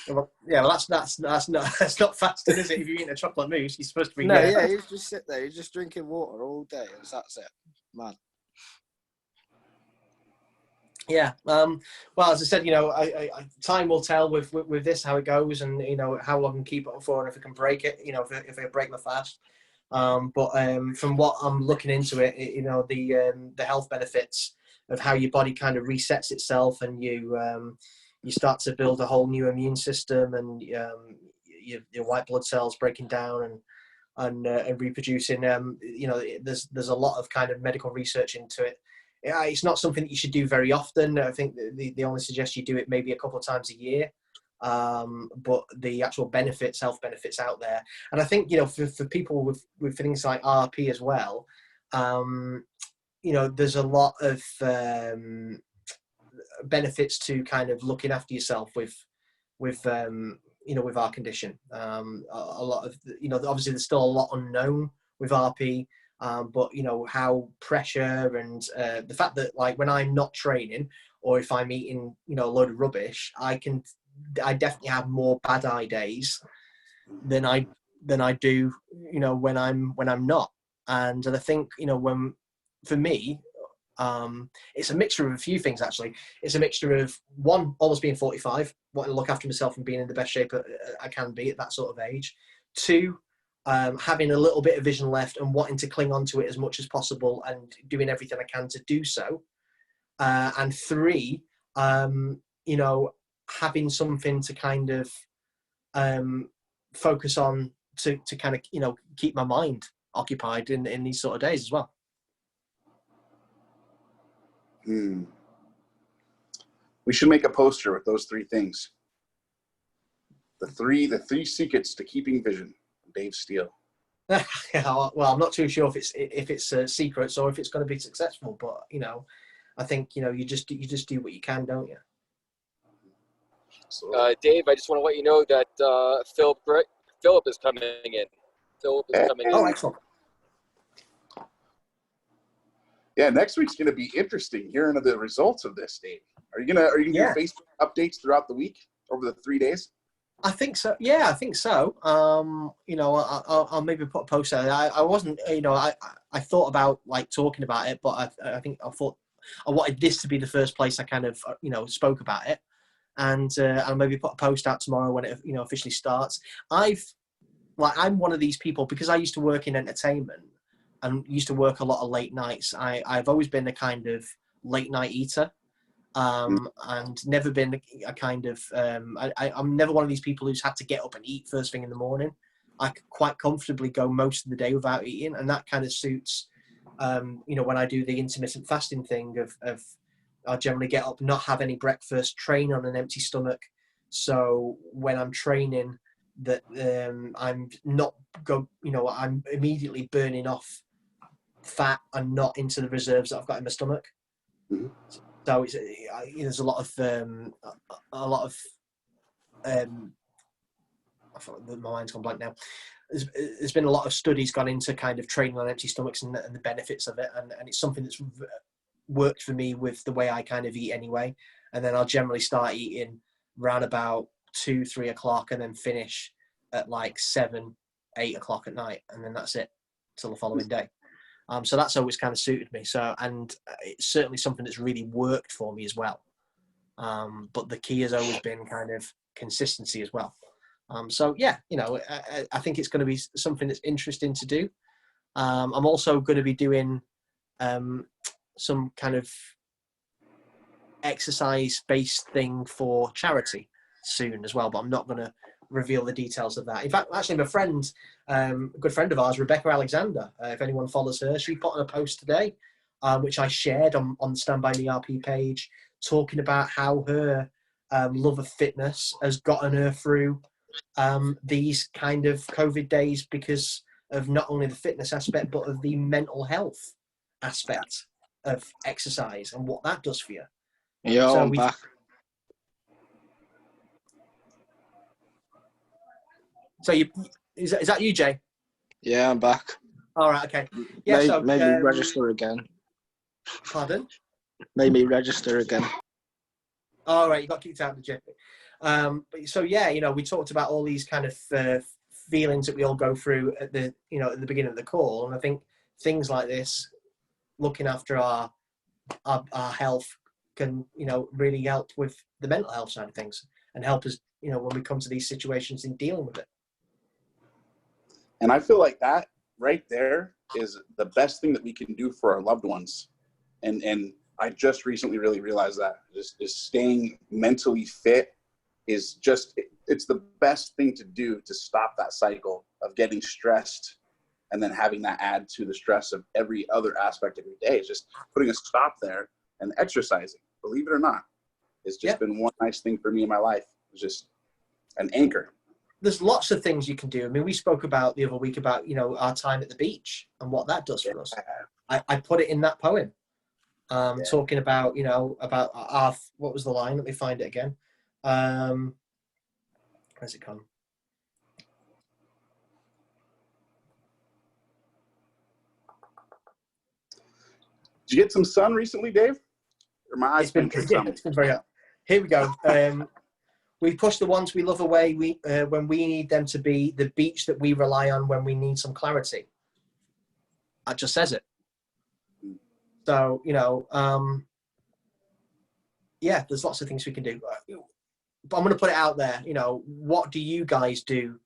Speaker 2: Well, yeah, well, that's not fasting, is it? If you're eating a chocolate mousse, you're supposed to be.
Speaker 5: No, yeah, he was just sit there. He was just drinking water all day, and that's it. Man.
Speaker 2: Yeah. Well, as I said, time will tell with this how it goes, and how long I can keep it up for, and if I can break it, if I break the fast. But from what I'm looking into it, the health benefits of how your body kind of resets itself, and you start to build a whole new immune system, and your white blood cells breaking down and reproducing. There's a lot of kind of medical research into it. It's not something that you should do very often. I think they only suggest you do it maybe a couple of times a year. But the actual health benefits out there, and I think for people with things like RP as well, there's a lot of benefits to kind of looking after yourself with our condition. A lot of obviously there's still a lot unknown with RP. But how pressure and the fact that, like, when I'm not training, or if I'm eating a load of rubbish, I definitely have more bad eye days than I do when I'm not. And I think when, for me, it's a mixture of a few things. Actually, it's a mixture of, one, almost being 45, wanting to look after myself and being in the best shape I can be at that sort of age. 2, having a little bit of vision left and wanting to cling on to it as much as possible and doing everything I can to do so. And 3, you know, having something to kind of focus on to kind of, you know, keep my mind occupied in these sort of days as well.
Speaker 1: We should make a poster with those 3 things. The three secrets to keeping vision. Dave Steele.
Speaker 2: Well, I'm not too sure if it's secrets or if it's going to be successful, but you know, I think, you know, you just do what you can, don't you?
Speaker 3: Dave, I just want to let you know that Philip is coming in. Philip is coming in.
Speaker 2: Oh, excellent.
Speaker 1: Yeah, next week's going to be interesting hearing the results of this, Dave. Are you gonna do Facebook updates throughout the week over the 3 days?
Speaker 2: I think so. Yeah, I think so. You know, I'll maybe put a post out. I wasn't, you know, I thought about like talking about it, but I think I thought I wanted this to be the first place I kind of, you know, spoke about it, and I'll maybe put a post out tomorrow when it, you know, officially starts. I'm one of these people, because I used to work in entertainment and used to work a lot of late nights. I've always been a kind of late night eater. And never been a kind of, I'm never one of these people who's had to get up and eat first thing in the morning. I could quite comfortably go most of the day without eating, and that kind of suits, you know, when I do the intermittent fasting thing of I generally get up, not have any breakfast, train on an empty stomach. So when I'm training, that I'm not you know, I'm immediately burning off fat and not into the reserves that I've got in my stomach.
Speaker 1: Mm-hmm.
Speaker 2: So it's, there's a lot of I thought my mind's gone blank now. There's been a lot of studies gone into kind of training on empty stomachs and the benefits of it, and it's something that's worked for me with the way I kind of eat anyway. And then I'll generally start eating around about 2-3 o'clock, and then finish at like 7-8 o'clock at night, and then that's it till the following day. So that's always kind of suited me. So, and it's certainly something that's really worked for me as well. But the key has always been kind of consistency as well. So yeah, you know, I think it's going to be something that's interesting to do. I'm also going to be doing some kind of exercise-based thing for charity soon as well, but I'm not going to reveal the details of that. In fact, actually, my friend, a good friend of ours, Rebecca Alexander, if anyone follows her, she put on a post today, which I shared on the Stand By Me RP page, talking about how her love of fitness has gotten her through these kind of COVID days, because of not only the fitness aspect, but of the mental health aspect of exercise and what that does for you.
Speaker 5: Yeah,
Speaker 2: So
Speaker 5: I'm back.
Speaker 2: So is that you, Jay?
Speaker 5: Yeah, I'm back.
Speaker 2: All right, okay. Yeah,
Speaker 5: Maybe register again.
Speaker 2: Pardon?
Speaker 5: Maybe register again.
Speaker 2: All right, you got kicked out of the gym. So yeah, you know, we talked about all these kind of feelings that we all go through at the beginning of the call, and I think things like this, looking after our health, can, you know, really help with the mental health side of things, and help us, you know, when we come to these situations in dealing with it.
Speaker 1: And I feel like that right there is the best thing that we can do for our loved ones. And I just recently really realized that just staying mentally fit is just, it's the best thing to do to stop that cycle of getting stressed and then having that add to the stress of every other aspect of your day. It's just putting a stop there, and exercising, believe it or not, it's just been one nice thing for me in my life. It's just an anchor.
Speaker 2: There's lots of things you can do. I mean, we spoke about the other week about, you know, our time at the beach and what that does for us. I put it in that poem, talking about, you know, about our, what was the line? Let me find it again. Where's it gone?
Speaker 1: Did you get some sun recently, Dave? Or my eyes
Speaker 2: It's been very hot. Here we go. We push the ones we love away when we need them to be the beach that we rely on when we need some clarity. That just says it. So, you know, yeah, there's lots of things we can do. But I'm going to put it out there, you know, what do you guys do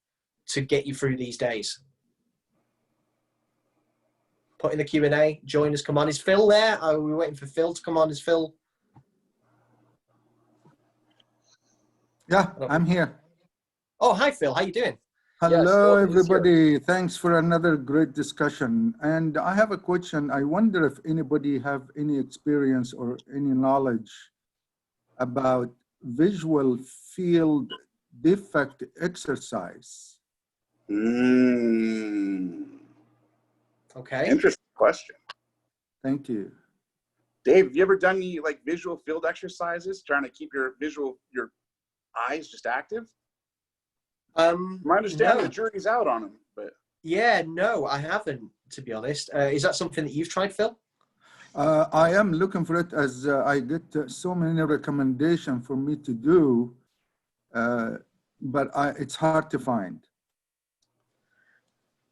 Speaker 2: to get you through these days? Put in the Q&A, join us, come on. Is Phil there? Are we waiting for Phil to come on? Is Phil?
Speaker 6: Yeah, I'm here.
Speaker 2: Oh, hi, Phil. How you doing?
Speaker 6: Hello,
Speaker 3: Phil, he's here.
Speaker 6: everybody. Thanks for another great discussion. And I have a question. I wonder if anybody have any experience or any knowledge about visual field defect exercise.
Speaker 2: Okay.
Speaker 1: Interesting question.
Speaker 6: Thank you.
Speaker 1: Dave, have you ever done any like visual field exercises trying to keep your eyes just active? From my understanding,
Speaker 2: No.
Speaker 1: the jury's out on them, but
Speaker 2: Yeah, no, I haven't, to be honest. Is that something that you've tried, Phil?
Speaker 6: I am looking for it as I get so many recommendations for me to do, but it's hard to find.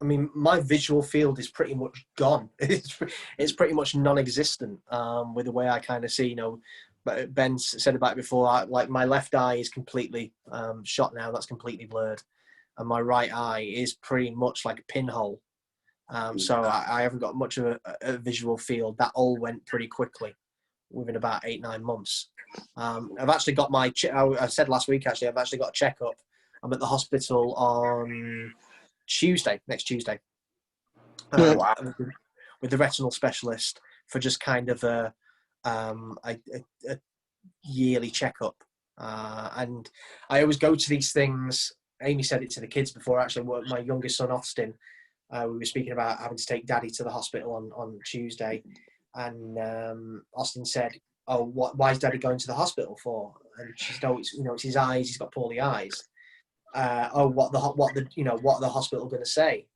Speaker 2: I mean, my visual field is pretty much gone. It's pretty much non-existent with the way I kind of see, you know. But Ben said about it before, like my left eye is completely shot now. That's completely blurred. And my right eye is pretty much like a pinhole. So I haven't got much of a visual field. That all went pretty quickly within about 8-9 months. I've actually got my, I said last week, actually, I've actually got a checkup. I'm at the hospital on next Tuesday, with the retinal specialist for just kind of a yearly checkup. And I always go to these things. Amy said it to the kids before, actually. My youngest son, Austin, we were speaking about having to take Daddy to the hospital on Tuesday. And Austin said, "Oh, why is Daddy going to the hospital for?" And she said, "Oh, it's his eyes. He's got poorly eyes." What the hospital going to say?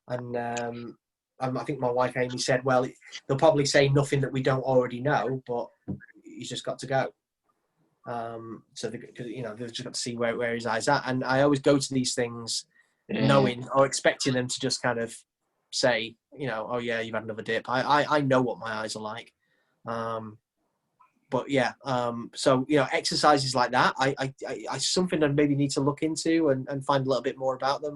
Speaker 2: And I think my wife Amy said, "Well, they'll probably say nothing that we don't already know, but he's just got to go." So they've just got to see where his eyes at. And I always go to these things knowing or expecting them to just kind of say, "Oh yeah, you've had another dip." I know what my eyes are like. But yeah, so exercises like that, I something I maybe need to look into and find a little bit more about them.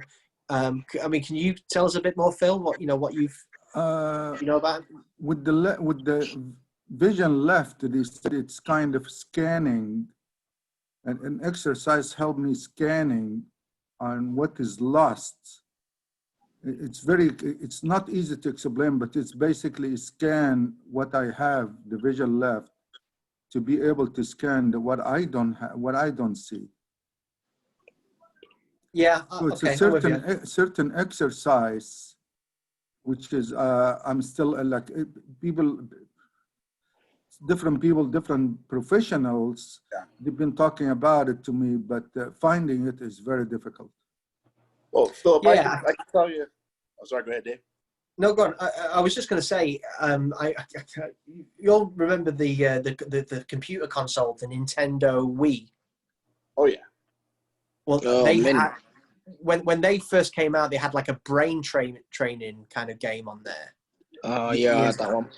Speaker 2: I mean, can you tell us a bit more, Phil? What you've about
Speaker 6: with the vision left? They said it's kind of scanning, and an exercise helped me scanning on what is lost. It's not easy to explain, but it's basically scan what I have, the vision left, to be able to scan what I don't have, what I don't see.
Speaker 2: Yeah,
Speaker 6: so it's
Speaker 2: okay,
Speaker 6: a certain exercise, which is I'm still like different people, different professionals.
Speaker 1: Yeah.
Speaker 6: They've been talking about it to me, but finding it is very difficult.
Speaker 1: Well, Philip,
Speaker 2: yeah.
Speaker 1: I can tell you. Oh, sorry, go ahead, Dave.
Speaker 2: No, go on. I was just going to say, you'll remember the computer console, the Nintendo Wii.
Speaker 1: Oh yeah.
Speaker 2: Well, when they first came out, they had like a brain training kind of game on there.
Speaker 5: Oh yeah, I had that one.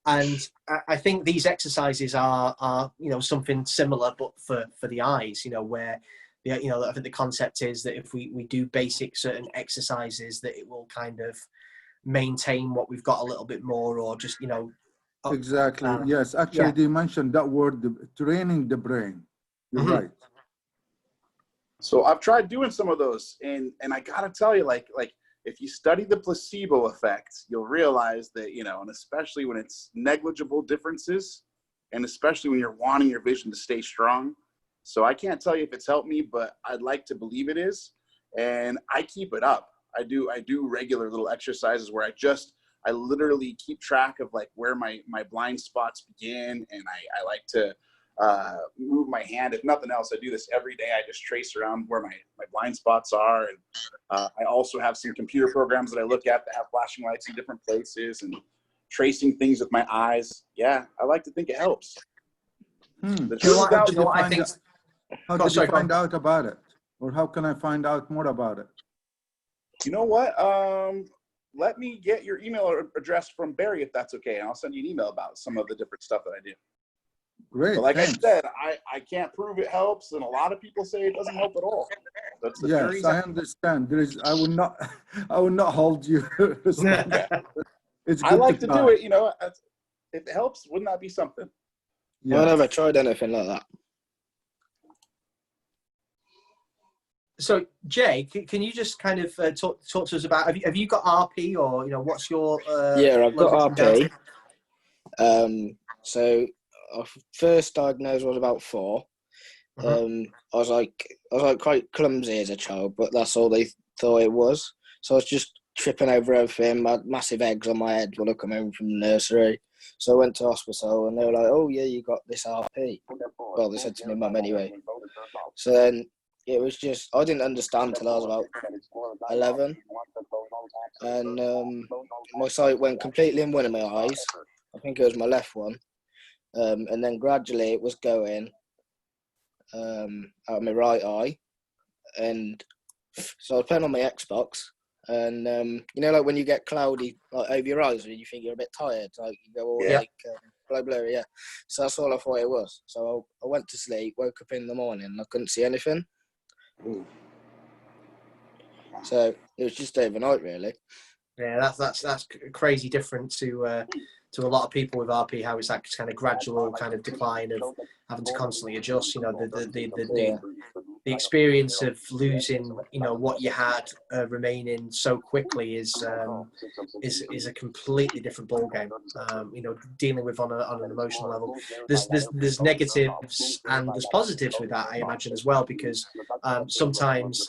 Speaker 2: And I think these exercises are something similar, but for the eyes. Where I think the concept is that if we do basic certain exercises, that it will kind of maintain what we've got a little bit more, or just
Speaker 6: Exactly. Yes, actually, they mentioned that word, training the brain. You're right.
Speaker 1: So I've tried doing some of those, and I gotta tell you, like if you study the placebo effect, you'll realize that and especially when it's negligible differences, and especially when you're wanting your vision to stay strong. So I can't tell you if it's helped me, but I'd like to believe it is, and I keep it up. I do regular little exercises where I literally keep track of like where my blind spots begin, and I like to move my hand. If nothing else, I do this every day. I just trace around where my blind spots are, and I also have some computer programs that I look at that have flashing lights in different places and tracing things with my eyes. Yeah, I like to think it helps.
Speaker 6: How did you find out about it, or how can I find out more about it?
Speaker 1: You know what? Let me get your email address from Barry, if that's okay, and I'll send you an email about some of the different stuff that I do.
Speaker 6: Great.
Speaker 1: But like
Speaker 6: thanks.
Speaker 1: I said, I can't prove it helps, and a lot of people say it doesn't help at all.
Speaker 6: Yes, I understand. I will not hold you. It's good
Speaker 1: I like to do
Speaker 6: try.
Speaker 1: it. If it helps, wouldn't that be something?
Speaker 5: Yeah. I never tried anything like that.
Speaker 2: So Jay, can you just kind of talk to us about, have you got RP, or what's your
Speaker 5: Yeah, I've got
Speaker 2: low vision down
Speaker 5: RP.
Speaker 2: to?
Speaker 5: So I first diagnosed was about 4. I was like quite clumsy as a child, but that's all they thought it was. So I was just tripping over everything. I had massive eggs on my head when I come home from the nursery. So I went to hospital and they were like, "Oh yeah, you got this RP." Well, they said to my mum anyway. So then it was just, I didn't understand till I was about 11, and my sight went completely in one of my eyes. I think it was my left one, and then gradually it was going out of my right eye, and so I was playing on my Xbox, and like when you get cloudy like over your eyes, and you think you're a bit tired, like you go all like blurry, yeah. So that's all I thought it was. So I went to sleep, woke up in the morning, and I couldn't see anything. So it was just overnight, really.
Speaker 2: Yeah, that's crazy different to a lot of people with RP. How it's that kind of gradual kind of decline of having to constantly adjust. The experience of losing what you had remaining so quickly is a completely different ballgame. Dealing with on an emotional level. There's negatives and there's positives with that, I imagine, as well, because sometimes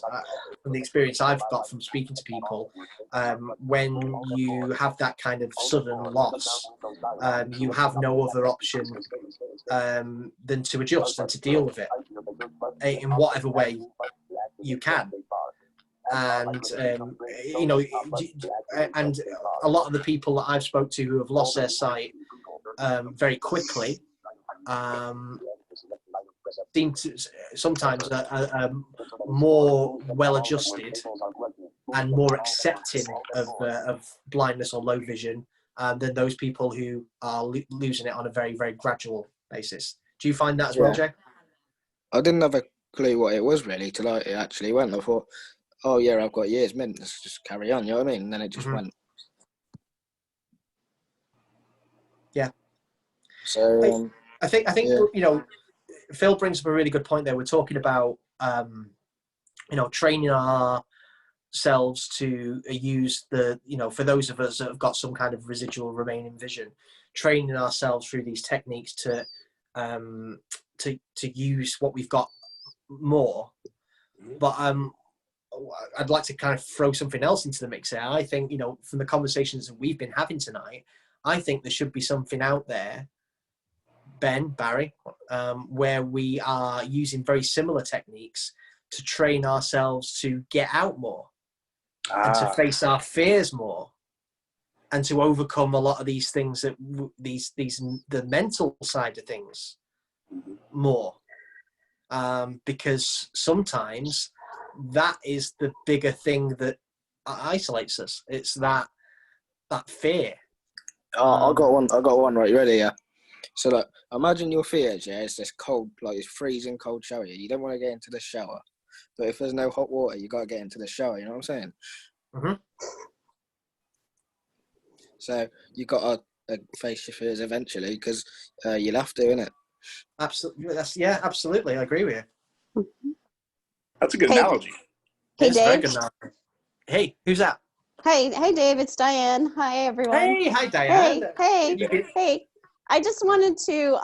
Speaker 2: from the experience I've got from speaking to people, when you have that kind of sudden loss, you have no other option than to adjust and to deal with it in whatever way you can. And and a lot of the people that I've spoke to who have lost their sight very quickly seem to sometimes are more well adjusted and more accepting of blindness or low vision than those people who are losing it on a very, very gradual basis. Do you find that as well, Jay?
Speaker 5: I didn't have a clue what it was really till it actually went. I thought, oh yeah, I've got years mint, let's just carry on, you know what I mean? And then it just went.
Speaker 2: Yeah.
Speaker 5: So
Speaker 2: I think Phil brings up a really good point there. We're talking about training ourselves to use for those of us that have got some kind of residual remaining vision, training ourselves through these techniques to use what we've got more. But I'd like to kind of throw something else into the mix here. I think, from the conversations that we've been having tonight, I think there should be something out there, Ben, Barry, where we are using very similar techniques to train ourselves to get out more and to face our fears more and to overcome a lot of these things that the mental side of things more. Because sometimes that is the bigger thing that isolates us. It's that fear.
Speaker 5: I got one right. You ready? Yeah. So look, imagine your fears. Yeah, it's this cold, like it's freezing cold shower. You don't want to get into the shower, but if there's no hot water, you got to get into the shower. You know what I'm saying? So you got to face your fears eventually, because you'll have to, innit?
Speaker 2: Absolutely. Absolutely. I agree with you.
Speaker 1: That's a good analogy.
Speaker 7: Hey,
Speaker 2: It's a very
Speaker 7: Dave.
Speaker 2: good analogy. Hey, who's that?
Speaker 7: Hey, Dave. It's Diane. Hi, everyone.
Speaker 2: Hey, hi, Diane.
Speaker 7: Hey. I just wanted to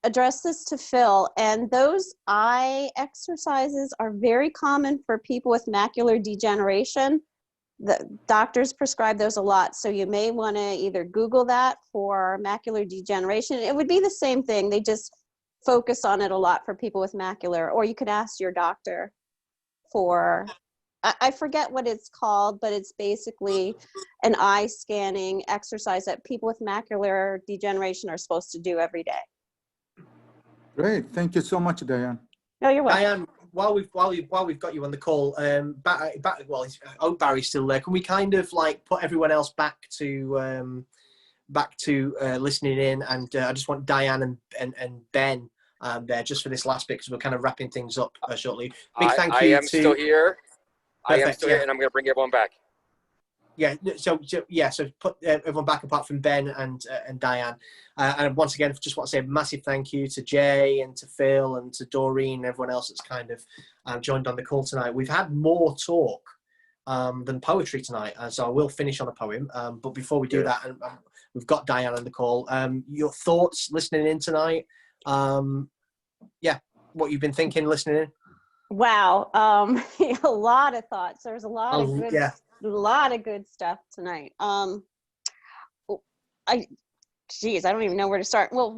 Speaker 7: address this to Phil. And those eye exercises are very common for people with macular degeneration. The doctors prescribe those a lot. So you may want to either Google that for macular degeneration. It would be the same thing. They just focus on it a lot for people with macular, or you could ask your doctor for, I forget what it's called, but it's basically an eye scanning exercise that people with macular degeneration are supposed to do every day.
Speaker 6: Great. Thank you so much, Diane.
Speaker 7: No, you're welcome.
Speaker 2: Diane, while we've got you on the call, Barry's still there. Can we kind of like put everyone else back to listening in? And I just want Diane and Ben there just for this last bit, because we're kind of wrapping things up shortly. Big thank you.
Speaker 3: I am still here.
Speaker 2: Perfect,
Speaker 3: I am still here, and I'm going to bring everyone back.
Speaker 2: Yeah, so put everyone back apart from Ben and Diane. And once again, just want to say a massive thank you to Jay and to Phil and to Doreen and everyone else that's kind of joined on the call tonight. We've had more talk than poetry tonight, so I will finish on a poem. But before we do that, we've got Diane on the call. Your thoughts listening in tonight? What you've been thinking listening in?
Speaker 7: Wow, a lot of thoughts. There's a lot of good.
Speaker 2: Yeah.
Speaker 7: A lot of good stuff tonight. I don't even know where to start. Well,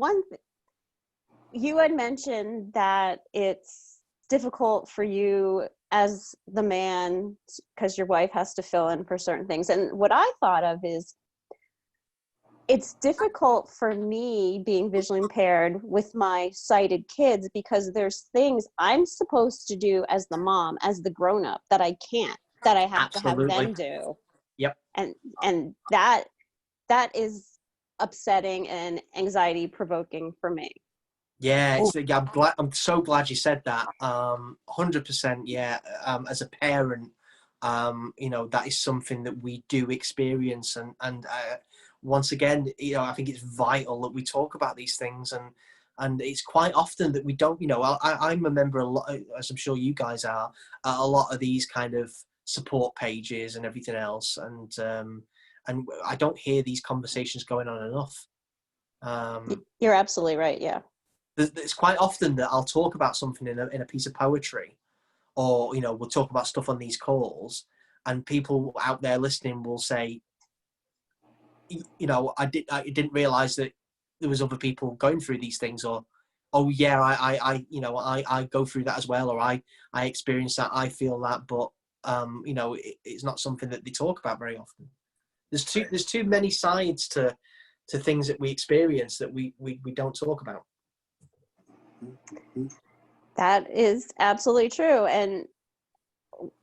Speaker 7: you had mentioned that it's difficult for you as the man because your wife has to fill in for certain things. And what I thought of is it's difficult for me being visually impaired with my sighted kids because there's things I'm supposed to do as the mom, as the grown-up, that I can't. That I have
Speaker 2: Absolutely.
Speaker 7: to have them do.
Speaker 2: Yep.
Speaker 7: And that is upsetting and anxiety provoking for me.
Speaker 2: Yeah, I'm so glad you said that. 100%. Yeah. As a parent, that is something that we do experience, and once again, I think it's vital that we talk about these things, and it's quite often that we don't. I'm a member a lot, as I'm sure you guys are, a lot of these kind of support pages and everything else, and I don't hear these conversations going on enough.
Speaker 7: You're absolutely right. Yeah.
Speaker 2: It's quite often that I'll talk about something in a piece of poetry, or we'll talk about stuff on these calls, and people out there listening will say, I didn't realize that there was other people going through these things, or oh yeah, I go through that as well, or I experience that, I feel that, but it's not something that they talk about very often. There's too many sides to things that we experience that we don't talk about.
Speaker 7: That is absolutely true. And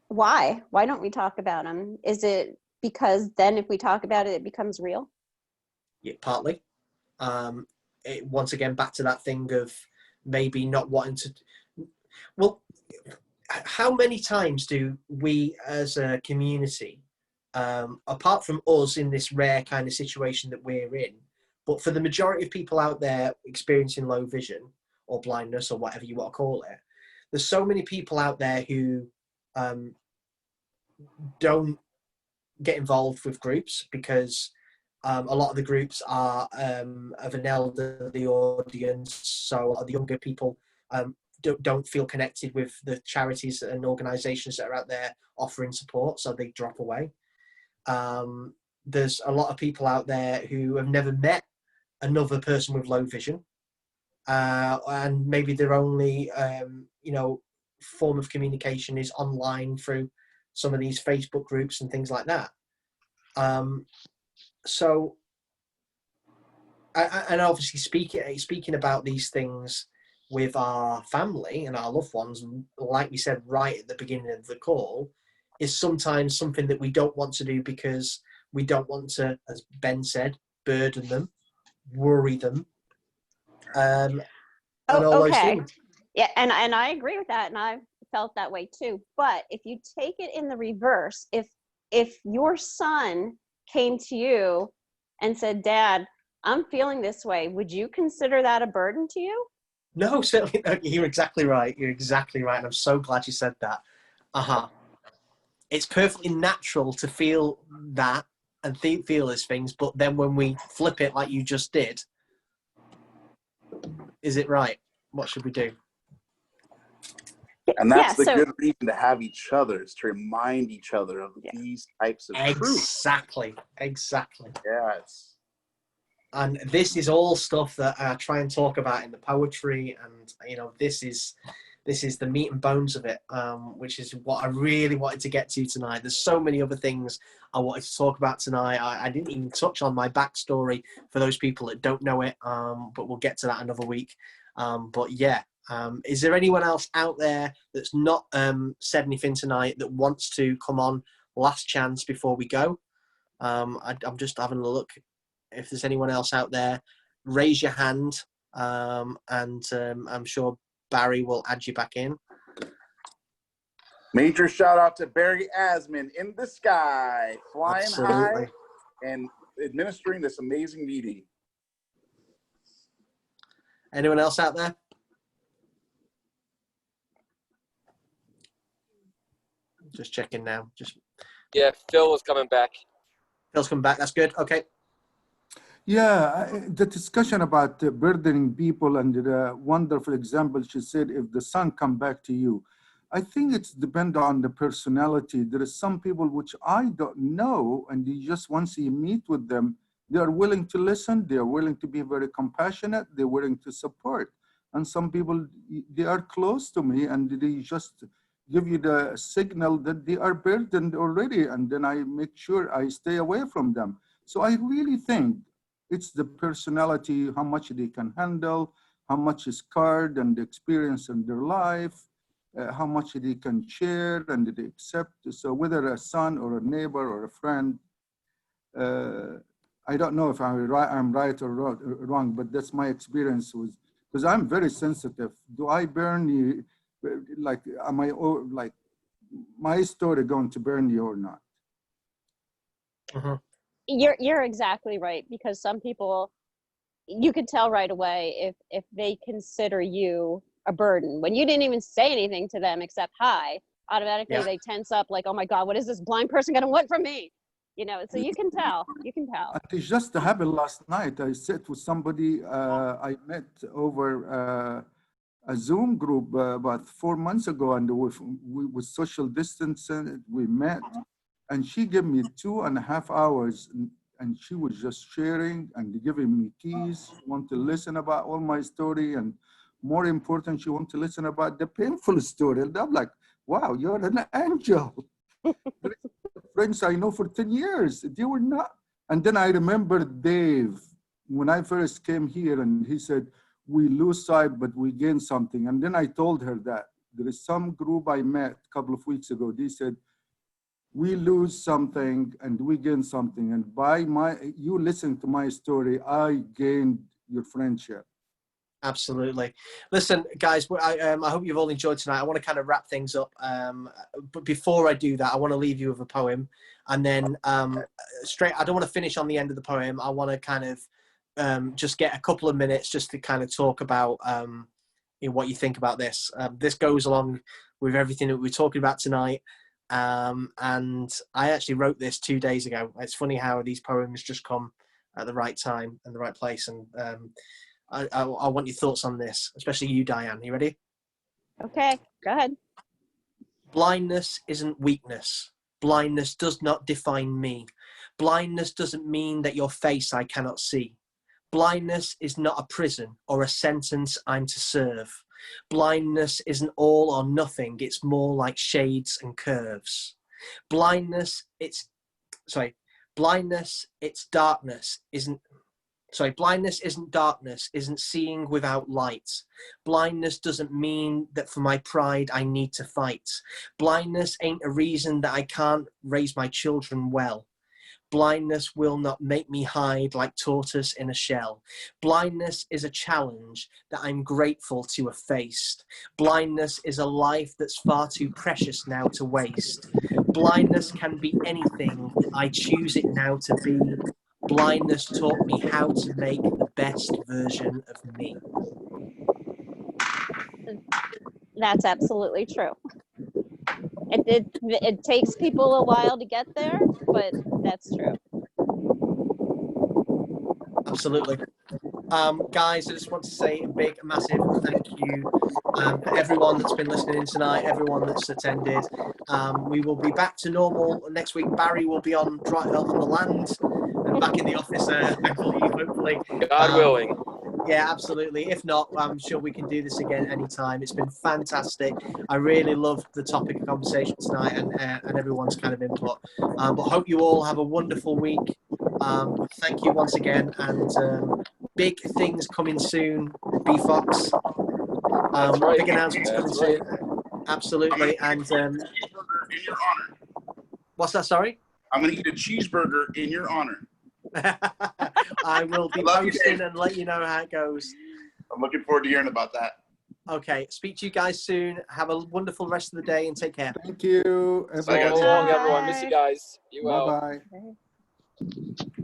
Speaker 7: why don't we talk about them? Is it because then if we talk about it, it becomes real?
Speaker 2: Yeah, partly. Once again, back to that thing of maybe not wanting to. Well, how many times do we as a community, apart from us in this rare kind of situation that we're in, but for the majority of people out there experiencing low vision or blindness or whatever you want to call it, there's so many people out there who don't get involved with groups because a lot of the groups are of an elderly audience, so a lot of the younger people don't feel connected with the charities and organisations that are out there offering support, so they drop away. There's a lot of people out there who have never met another person with low vision, and maybe their only form of communication is online through some of these Facebook groups and things like that. So, and obviously speaking about these things with our family and our loved ones, like we said right at the beginning of the call, is sometimes something that we don't want to do because we don't want to, as Ben said, burden them, worry them, and all those things.
Speaker 7: Yeah, and I agree with that, and I've felt that way too. But if you take it in the reverse, if your son came to you and said, "Dad, I'm feeling this way," would you consider that a burden to you?
Speaker 2: No, certainly not. You're exactly right. You're exactly right. And I'm so glad you said that. It's perfectly natural to feel that and feel these things, but then when we flip it like you just did, is it right? What should we do?
Speaker 1: And that's the good reason to have each other, is to remind each other of these types of truths.
Speaker 2: Exactly.
Speaker 1: Yes.
Speaker 2: And this is all stuff that I try and talk about in the poetry, and this is the meat and bones of it, which is what I really wanted to get to tonight. There's so many other things I wanted to talk about tonight. I didn't even touch on my backstory for those people that don't know it, but we'll get to that another week. But yeah, is there anyone else out there that's not said anything tonight that wants to come on? Last chance before we go. I'm just having a look. If there's anyone else out there, raise your hand, and I'm sure Barry will add you back in.
Speaker 8: Major shout out to Barry Asman in the sky, flying
Speaker 2: Absolutely.
Speaker 8: high and administering this amazing meeting.
Speaker 2: Anyone else out there? Just checking now.
Speaker 3: Yeah, Phil is coming back.
Speaker 2: Phil's coming back. That's good. Okay.
Speaker 6: Yeah, the discussion about burdening people and the wonderful example she said, if the sun come back to you, I think it's depend on the personality. There is some people which I don't know, and you just once you meet with them, they are willing to listen, they are willing to be very compassionate, they're willing to support. And some people, they are close to me and they just give you the signal that they are burdened already, and then I make sure I stay away from them. So I really think it's the personality, how much they can handle, how much is scarred and the experience in their life, how much they can share and they accept. So whether a son or a neighbor or a friend, I don't know if I'm right or wrong, but that's my experience with, because I'm very sensitive. Do I burn you? Like, am I, like, my story going to burn you or not?
Speaker 2: Uh-huh.
Speaker 7: You're exactly right, because some people, you could tell right away if they consider you a burden when you didn't even say anything to them except hi. Automatically they tense up, like, oh my God, what is this blind person gonna want from me? You know, so you can tell.
Speaker 6: It just happened last night. I sat with somebody I met over a Zoom group about 4 months ago, and we with social distancing, we met, and she gave me 2.5 hours, and she was just sharing and giving me keys. She wanted to listen about all my story, and more important, she wanted to listen about the painful story. And I'm like, wow, you're an angel. Friends I know for 10 years, they were not. And then I remember Dave, when I first came here, and he said, we lose sight, but we gain something. And then I told her that there is some group I met a couple of weeks ago. They said, we lose something and we gain something. And by you listening to my story, I gained your friendship.
Speaker 2: Absolutely. Listen, guys, I hope you've all enjoyed tonight. I want to kind of wrap things up. But before I do that, I want to leave you with a poem. And then I don't want to finish on the end of the poem. I want to kind of just get a couple of minutes just to kind of talk about what you think about this. This goes along with everything that we're talking about tonight. And I actually wrote this 2 days ago. It's funny how these poems just come at the right time and the right place. And I want your thoughts on this, especially you, Diane. You ready?
Speaker 7: Okay, go ahead.
Speaker 2: Blindness isn't weakness. Blindness does not define me. Blindness doesn't mean that your face I cannot see. Blindness is not a prison or a sentence I'm to serve. Blindness isn't all or nothing. It's more like shades and curves. Blindness, it's darkness isn't darkness, isn't seeing without light. Blindness doesn't mean that for my pride I need to fight. Blindness ain't a reason that I can't raise my children well. Blindness will not make me hide like tortoise in a shell. Blindness is a challenge that I'm grateful to have faced. Blindness is a life that's far too precious now to waste. Blindness can be anything I choose it now to be. Blindness taught me how to make the best version of me.
Speaker 7: That's absolutely true. It takes people a while to get there, but that's true.
Speaker 2: Absolutely. Guys, I just want to say a big, massive thank you for everyone that's been listening in tonight, everyone that's attended. We will be back to normal next week. Barry will be on the land and back in the office, I believe, hopefully.
Speaker 3: God willing.
Speaker 2: Yeah, absolutely. If not, I'm sure we can do this again anytime. It's been fantastic. I really loved the topic of conversation tonight and everyone's kind of input. But hope you all have a wonderful week. Thank you once again, and big things coming soon. B-Fox.
Speaker 3: Right.
Speaker 2: Big announcements coming soon. Absolutely. And
Speaker 8: cheeseburger in your honor.
Speaker 2: What's that? Sorry.
Speaker 8: I'm gonna eat a cheeseburger in your honor.
Speaker 2: I will be posting and let you know how it goes.
Speaker 8: I'm looking forward to hearing about that.
Speaker 2: Okay. Speak to you guys soon. Have a wonderful rest of the day and take care.
Speaker 6: Thank you,
Speaker 3: So
Speaker 6: everybody.
Speaker 3: long, everyone. Miss you guys. You well.
Speaker 6: Bye-bye.